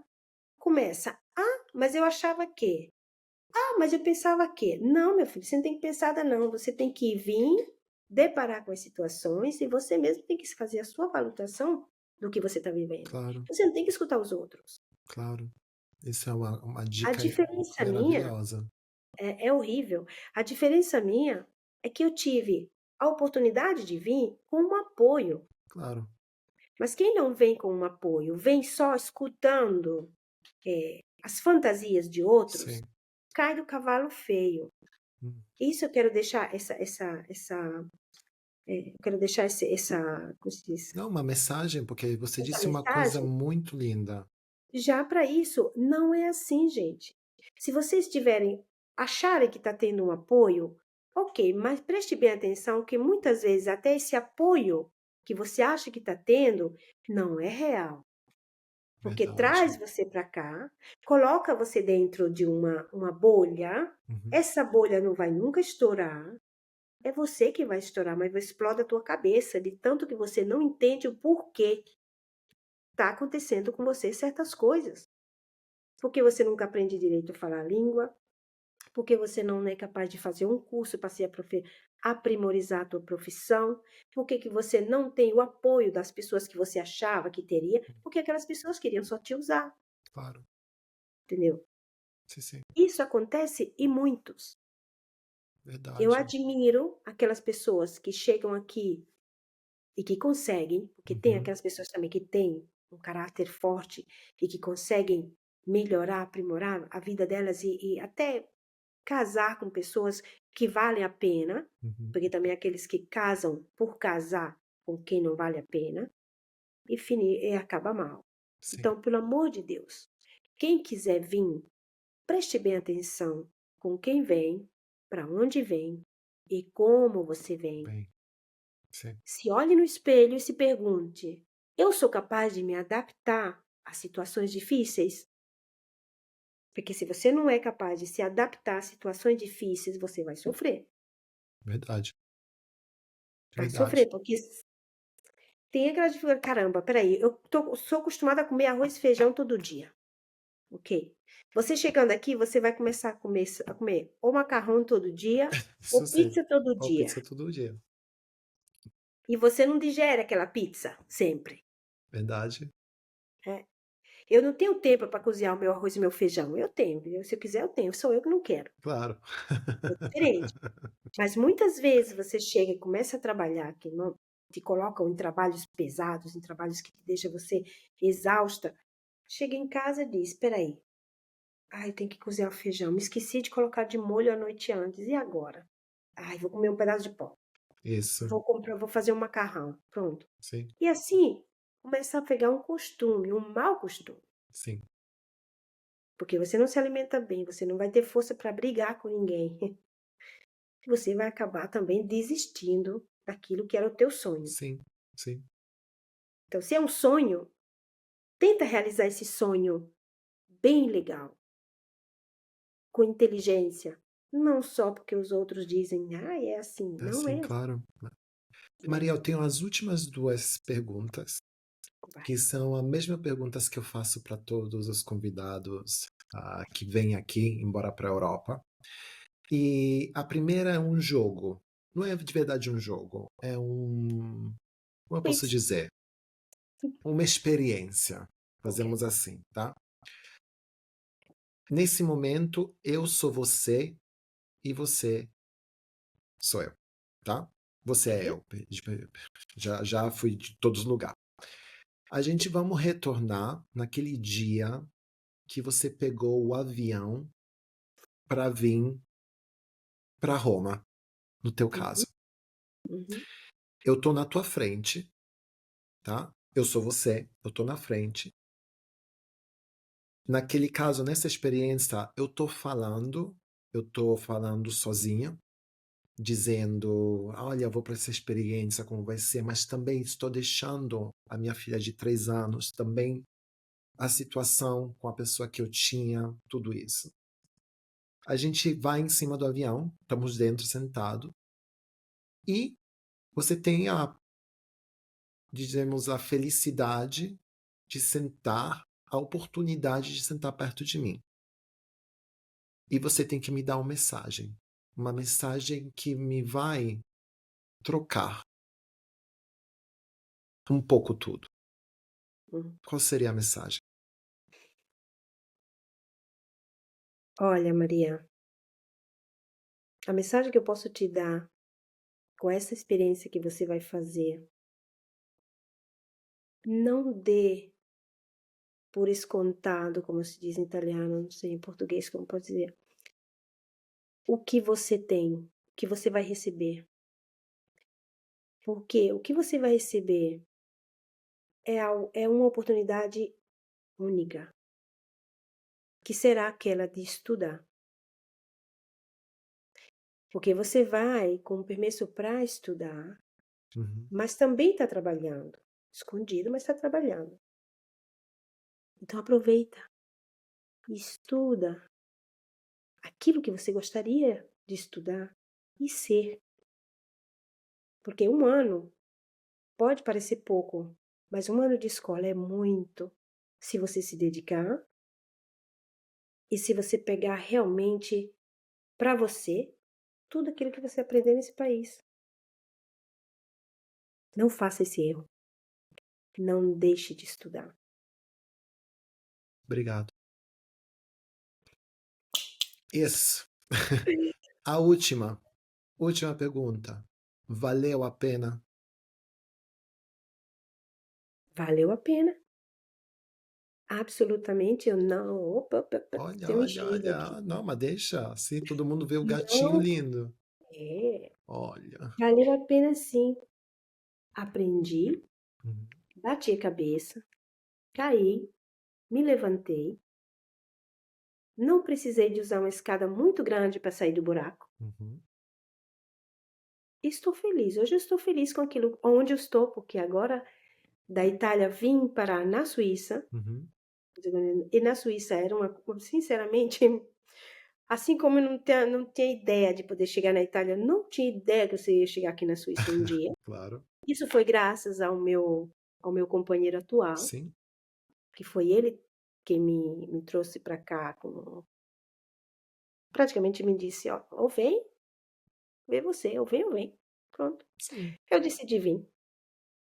começa: "Ah, mas eu achava que. Ah, mas eu pensava que". Não, meu filho, você não tem que pensar nada não, você tem que vir, deparar com as situações e você mesmo tem que fazer a sua valutação do que você está vivendo. Claro, Você não tem que escutar os outros. claro. Isso é uma A dica diferença minha maravilhosa. é horrível. A diferença minha é que eu tive a oportunidade de vir com um apoio. Claro. Mas quem não vem com um apoio, vem só escutando, as fantasias de outros, Sim. cai do cavalo feio. Hum. Isso eu quero deixar eu quero deixar como se diz? Não, uma mensagem, porque você Essa disse uma coisa mensagem muito linda. já para isso. Não é assim, gente. Se vocês acharem que está tendo um apoio, ok, mas preste bem atenção que muitas vezes até esse apoio que você acha que está tendo não é real. Porque Verdade. traz você para cá, coloca você dentro de uma bolha, Uhum. essa bolha não vai nunca estourar, é você que vai estourar, mas vai explodir a tua cabeça de tanto que você não entende o porquê está acontecendo com você certas coisas. Porque você nunca aprende direito a falar a língua, porque você não é capaz de fazer um curso para se aprimorizar a tua profissão, porque que você não tem o apoio das pessoas que você achava que teria, porque aquelas pessoas queriam só te usar, Claro. entendeu? Sim, sim. Isso acontece e muitos. Eu Verdade. admiro aquelas pessoas que chegam aqui e que conseguem, porque tem Uhum. aquelas pessoas também que têm um caráter forte e que conseguem melhorar, aprimorar a vida delas e até casar com pessoas que valem a pena, Uhum. porque também aqueles que casam por casar com quem não vale a pena e acaba mal. Sim. Então, pelo amor de Deus, quem quiser vir, preste bem atenção com quem vem, para onde vem e como você vem. Bem, sim. Se olhe no espelho e se pergunte: eu sou capaz de me adaptar a situações difíceis? Porque se você não é capaz de se adaptar a situações difíceis, você vai sofrer. Verdade. Vai Verdade. sofrer, porque tem aquela dificuldade, caramba, peraí, sou acostumada a comer arroz e feijão todo dia. Ok. Você chegando aqui, você vai começar a comer ou macarrão todo dia, Isso ou sim. pizza todo Ou dia. pizza todo dia. E você não digere aquela pizza sempre. Verdade. Né? Eu não tenho tempo para cozinhar o meu arroz e meu feijão. Eu tenho, viu? Se eu quiser, eu tenho. Sou eu que não quero. Claro. É diferente. Mas muitas vezes você chega e começa a trabalhar, que não te colocam em trabalhos pesados, em trabalhos que deixam você exausta. Chega em casa e diz: espera aí, ai, tem que cozinhar o feijão. Me esqueci de colocar de molho a noite antes. E agora? Ai, vou comer um pedaço de pão. Isso. Vou fazer um macarrão. Pronto. Sim. E assim, começa a pegar um costume, um mau costume. Sim. Porque você não se alimenta bem, você não vai ter força para brigar com ninguém. Você vai acabar também desistindo daquilo que era o teu sonho. Sim. Sim. Então, se é um sonho, tenta realizar esse sonho bem legal, com inteligência. Não só porque os outros dizem, ah, é assim. Não Assim, é assim. claro. Né? Maria, eu tenho as últimas duas perguntas, Vai. que são as mesmas perguntas que eu faço para todos os convidados que vêm aqui, embora para a Europa. E a primeira é um jogo. Não é de verdade um jogo, é um. Como eu posso Quiz. dizer? Uma experiência. Ok. Fazemos assim, tá? Nesse momento, eu sou você e você sou eu, tá? Você é Ok. eu. Já fui de todos os lugares. A gente vamos retornar naquele dia que você pegou o avião para vir para Roma, no teu Uhum. caso. Uhum. Eu tô na tua frente, tá? Eu sou você, eu tô na frente. Naquele caso, nessa experiência, eu tô falando sozinha, dizendo, olha, eu vou para essa experiência, como vai ser, mas também estou deixando a minha filha de 3 anos, também a situação com a pessoa que eu tinha, tudo isso. A gente vai em cima do avião, estamos dentro sentado, e você tem dizemos, a felicidade de sentar, a oportunidade de sentar perto de mim. E você tem que me dar uma mensagem que me vai trocar um pouco tudo. Uhum. Qual seria a mensagem? Olha, Maria, a mensagem que eu posso te dar com essa experiência que você vai fazer, não dê por escontado, como se diz em italiano, não sei em português como pode dizer, o que você tem, o que você vai receber. Porque o que você vai receber é uma oportunidade única, que será aquela de estudar. Porque você vai com permesso para estudar, Uhum. mas também está trabalhando. Escondido, mas está trabalhando. Então aproveita e estuda aquilo que você gostaria de estudar e ser. Porque um ano pode parecer pouco, mas um ano de escola é muito se você se dedicar e se você pegar realmente para você tudo aquilo que você aprender nesse país. Não faça esse erro. Não deixe de estudar. Obrigado. Isso. A última pergunta. Valeu a pena? valeu a pena. Absolutamente, eu não. Opa, opa, opa, Olha, tem um olha, X aqui. olha. Não, mas deixa. Assim todo mundo vê o gatinho Não, lindo. é. Olha. Valeu a pena sim. Aprendi, Uhum, bati a cabeça, caí, me levantei. Não precisei de usar uma escada muito grande para sair do buraco. uhum, Estou feliz. Hoje eu estou feliz com aquilo onde eu estou, porque agora da Itália vim parar na Suíça. uhum. E na Suíça era sinceramente, assim como eu não tinha ideia de poder chegar na Itália, eu não tinha ideia que você ia chegar aqui na Suíça um dia. Claro. Isso foi graças ao meu companheiro atual, Sim. que foi ele que me trouxe para cá, praticamente me disse, ó, ou vem, vê você, ou vem, ou vem. Pronto. Sim. Eu decidi vir.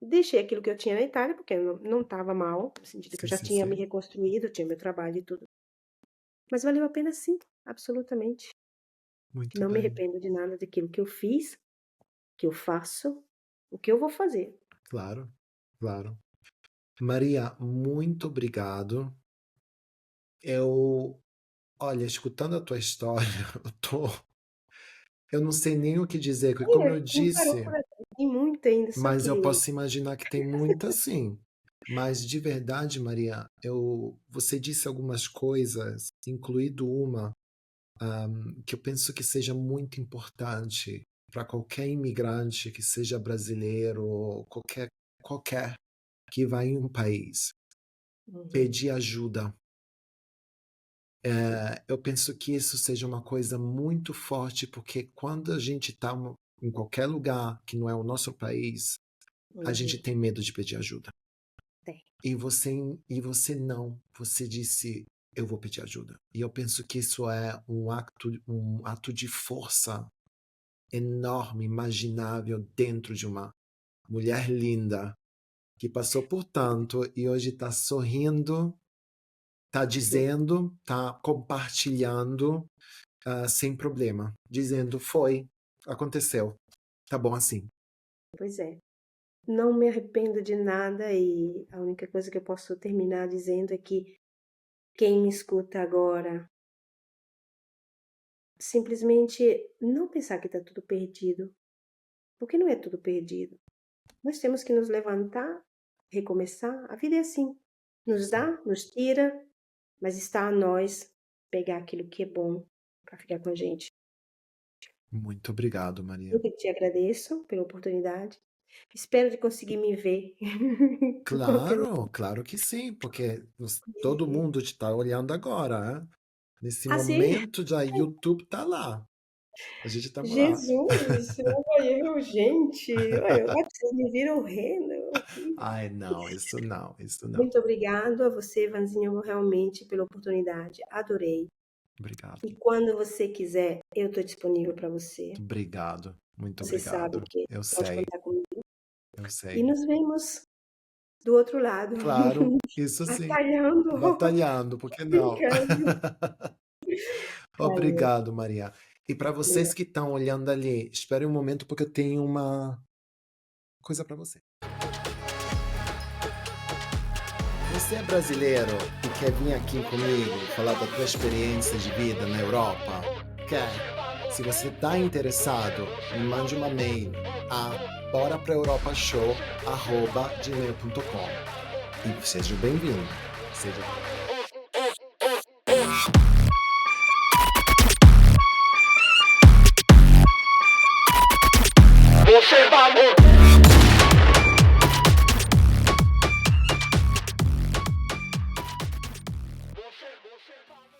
Deixei aquilo que eu tinha na Itália, porque eu não estava mal, no sentido que eu Sim, já sim, tinha me sim. reconstruído, tinha meu trabalho e tudo. Mas valeu a pena sim, absolutamente. Muito Não me bem. arrependo de nada daquilo que eu fiz, que eu faço, o que eu vou fazer. Claro, claro. Maria, muito obrigado. Eu, olha, escutando a tua história, eu não sei nem o que dizer, porque como Olha, eu não parou disse, por aqui, tem muito ainda, só mas eu que posso imaginar que tem muita sim. Mas de verdade, Maria, você disse algumas coisas, incluído uma, que eu penso que seja muito importante para qualquer imigrante, que seja brasileiro, ou qualquer que vai em um país, uhum, pedir ajuda. Eu penso que isso seja uma coisa muito forte, porque quando a gente está em qualquer lugar que não é o nosso país, a gente uhum, tem medo de pedir ajuda. tem. E você não, você disse, eu vou pedir ajuda. E eu penso que isso é um ato de força enorme, imaginável dentro de uma mulher linda que passou por tanto e hoje está sorrindo, está Sim, dizendo, está compartilhando, sem problema, dizendo foi, aconteceu, tá bom assim. pois é. Não me arrependo de nada e a única coisa que eu posso terminar dizendo é que quem me escuta agora, simplesmente não pensar que está tudo perdido, porque não é tudo perdido. Nós temos que nos levantar, recomeçar. A vida é assim. Nos Sim. dá, nos tira, mas está a nós pegar aquilo que é bom para ficar com a gente. Muito obrigado, Maria. Eu que te agradeço pela oportunidade. Espero de conseguir me ver em qualquer lugar. Claro, claro que sim, porque todo mundo está olhando agora, né? Nesse Assim, momento já YouTube tá lá. A gente tá lá. Jesus, olha eu, gente, olha, agora vocês me viram rindo aqui. Ai, não, isso não, isso não. Muito obrigado a você, Vanzinho, realmente pela oportunidade. Adorei. Obrigado. E quando você quiser, eu estou disponível para você. Obrigado. Muito Você sabe obrigado. que Eu pode sei, contar comigo. eu E sei. nos vemos do outro lado, Claro, isso sim. batalhando, Batalhando, por que não? brincando. Valeu. Obrigado, Maria. E para vocês que estão olhando ali, espere um momento porque eu tenho uma coisa para você. Você é brasileiro e quer vir aqui comigo falar da tua experiência de vida na Europa? Quer? Se você está interessado, me mande uma mail a borapraeuropashow@gmail.com e seja bem-vindo. Seja Você vai Você vai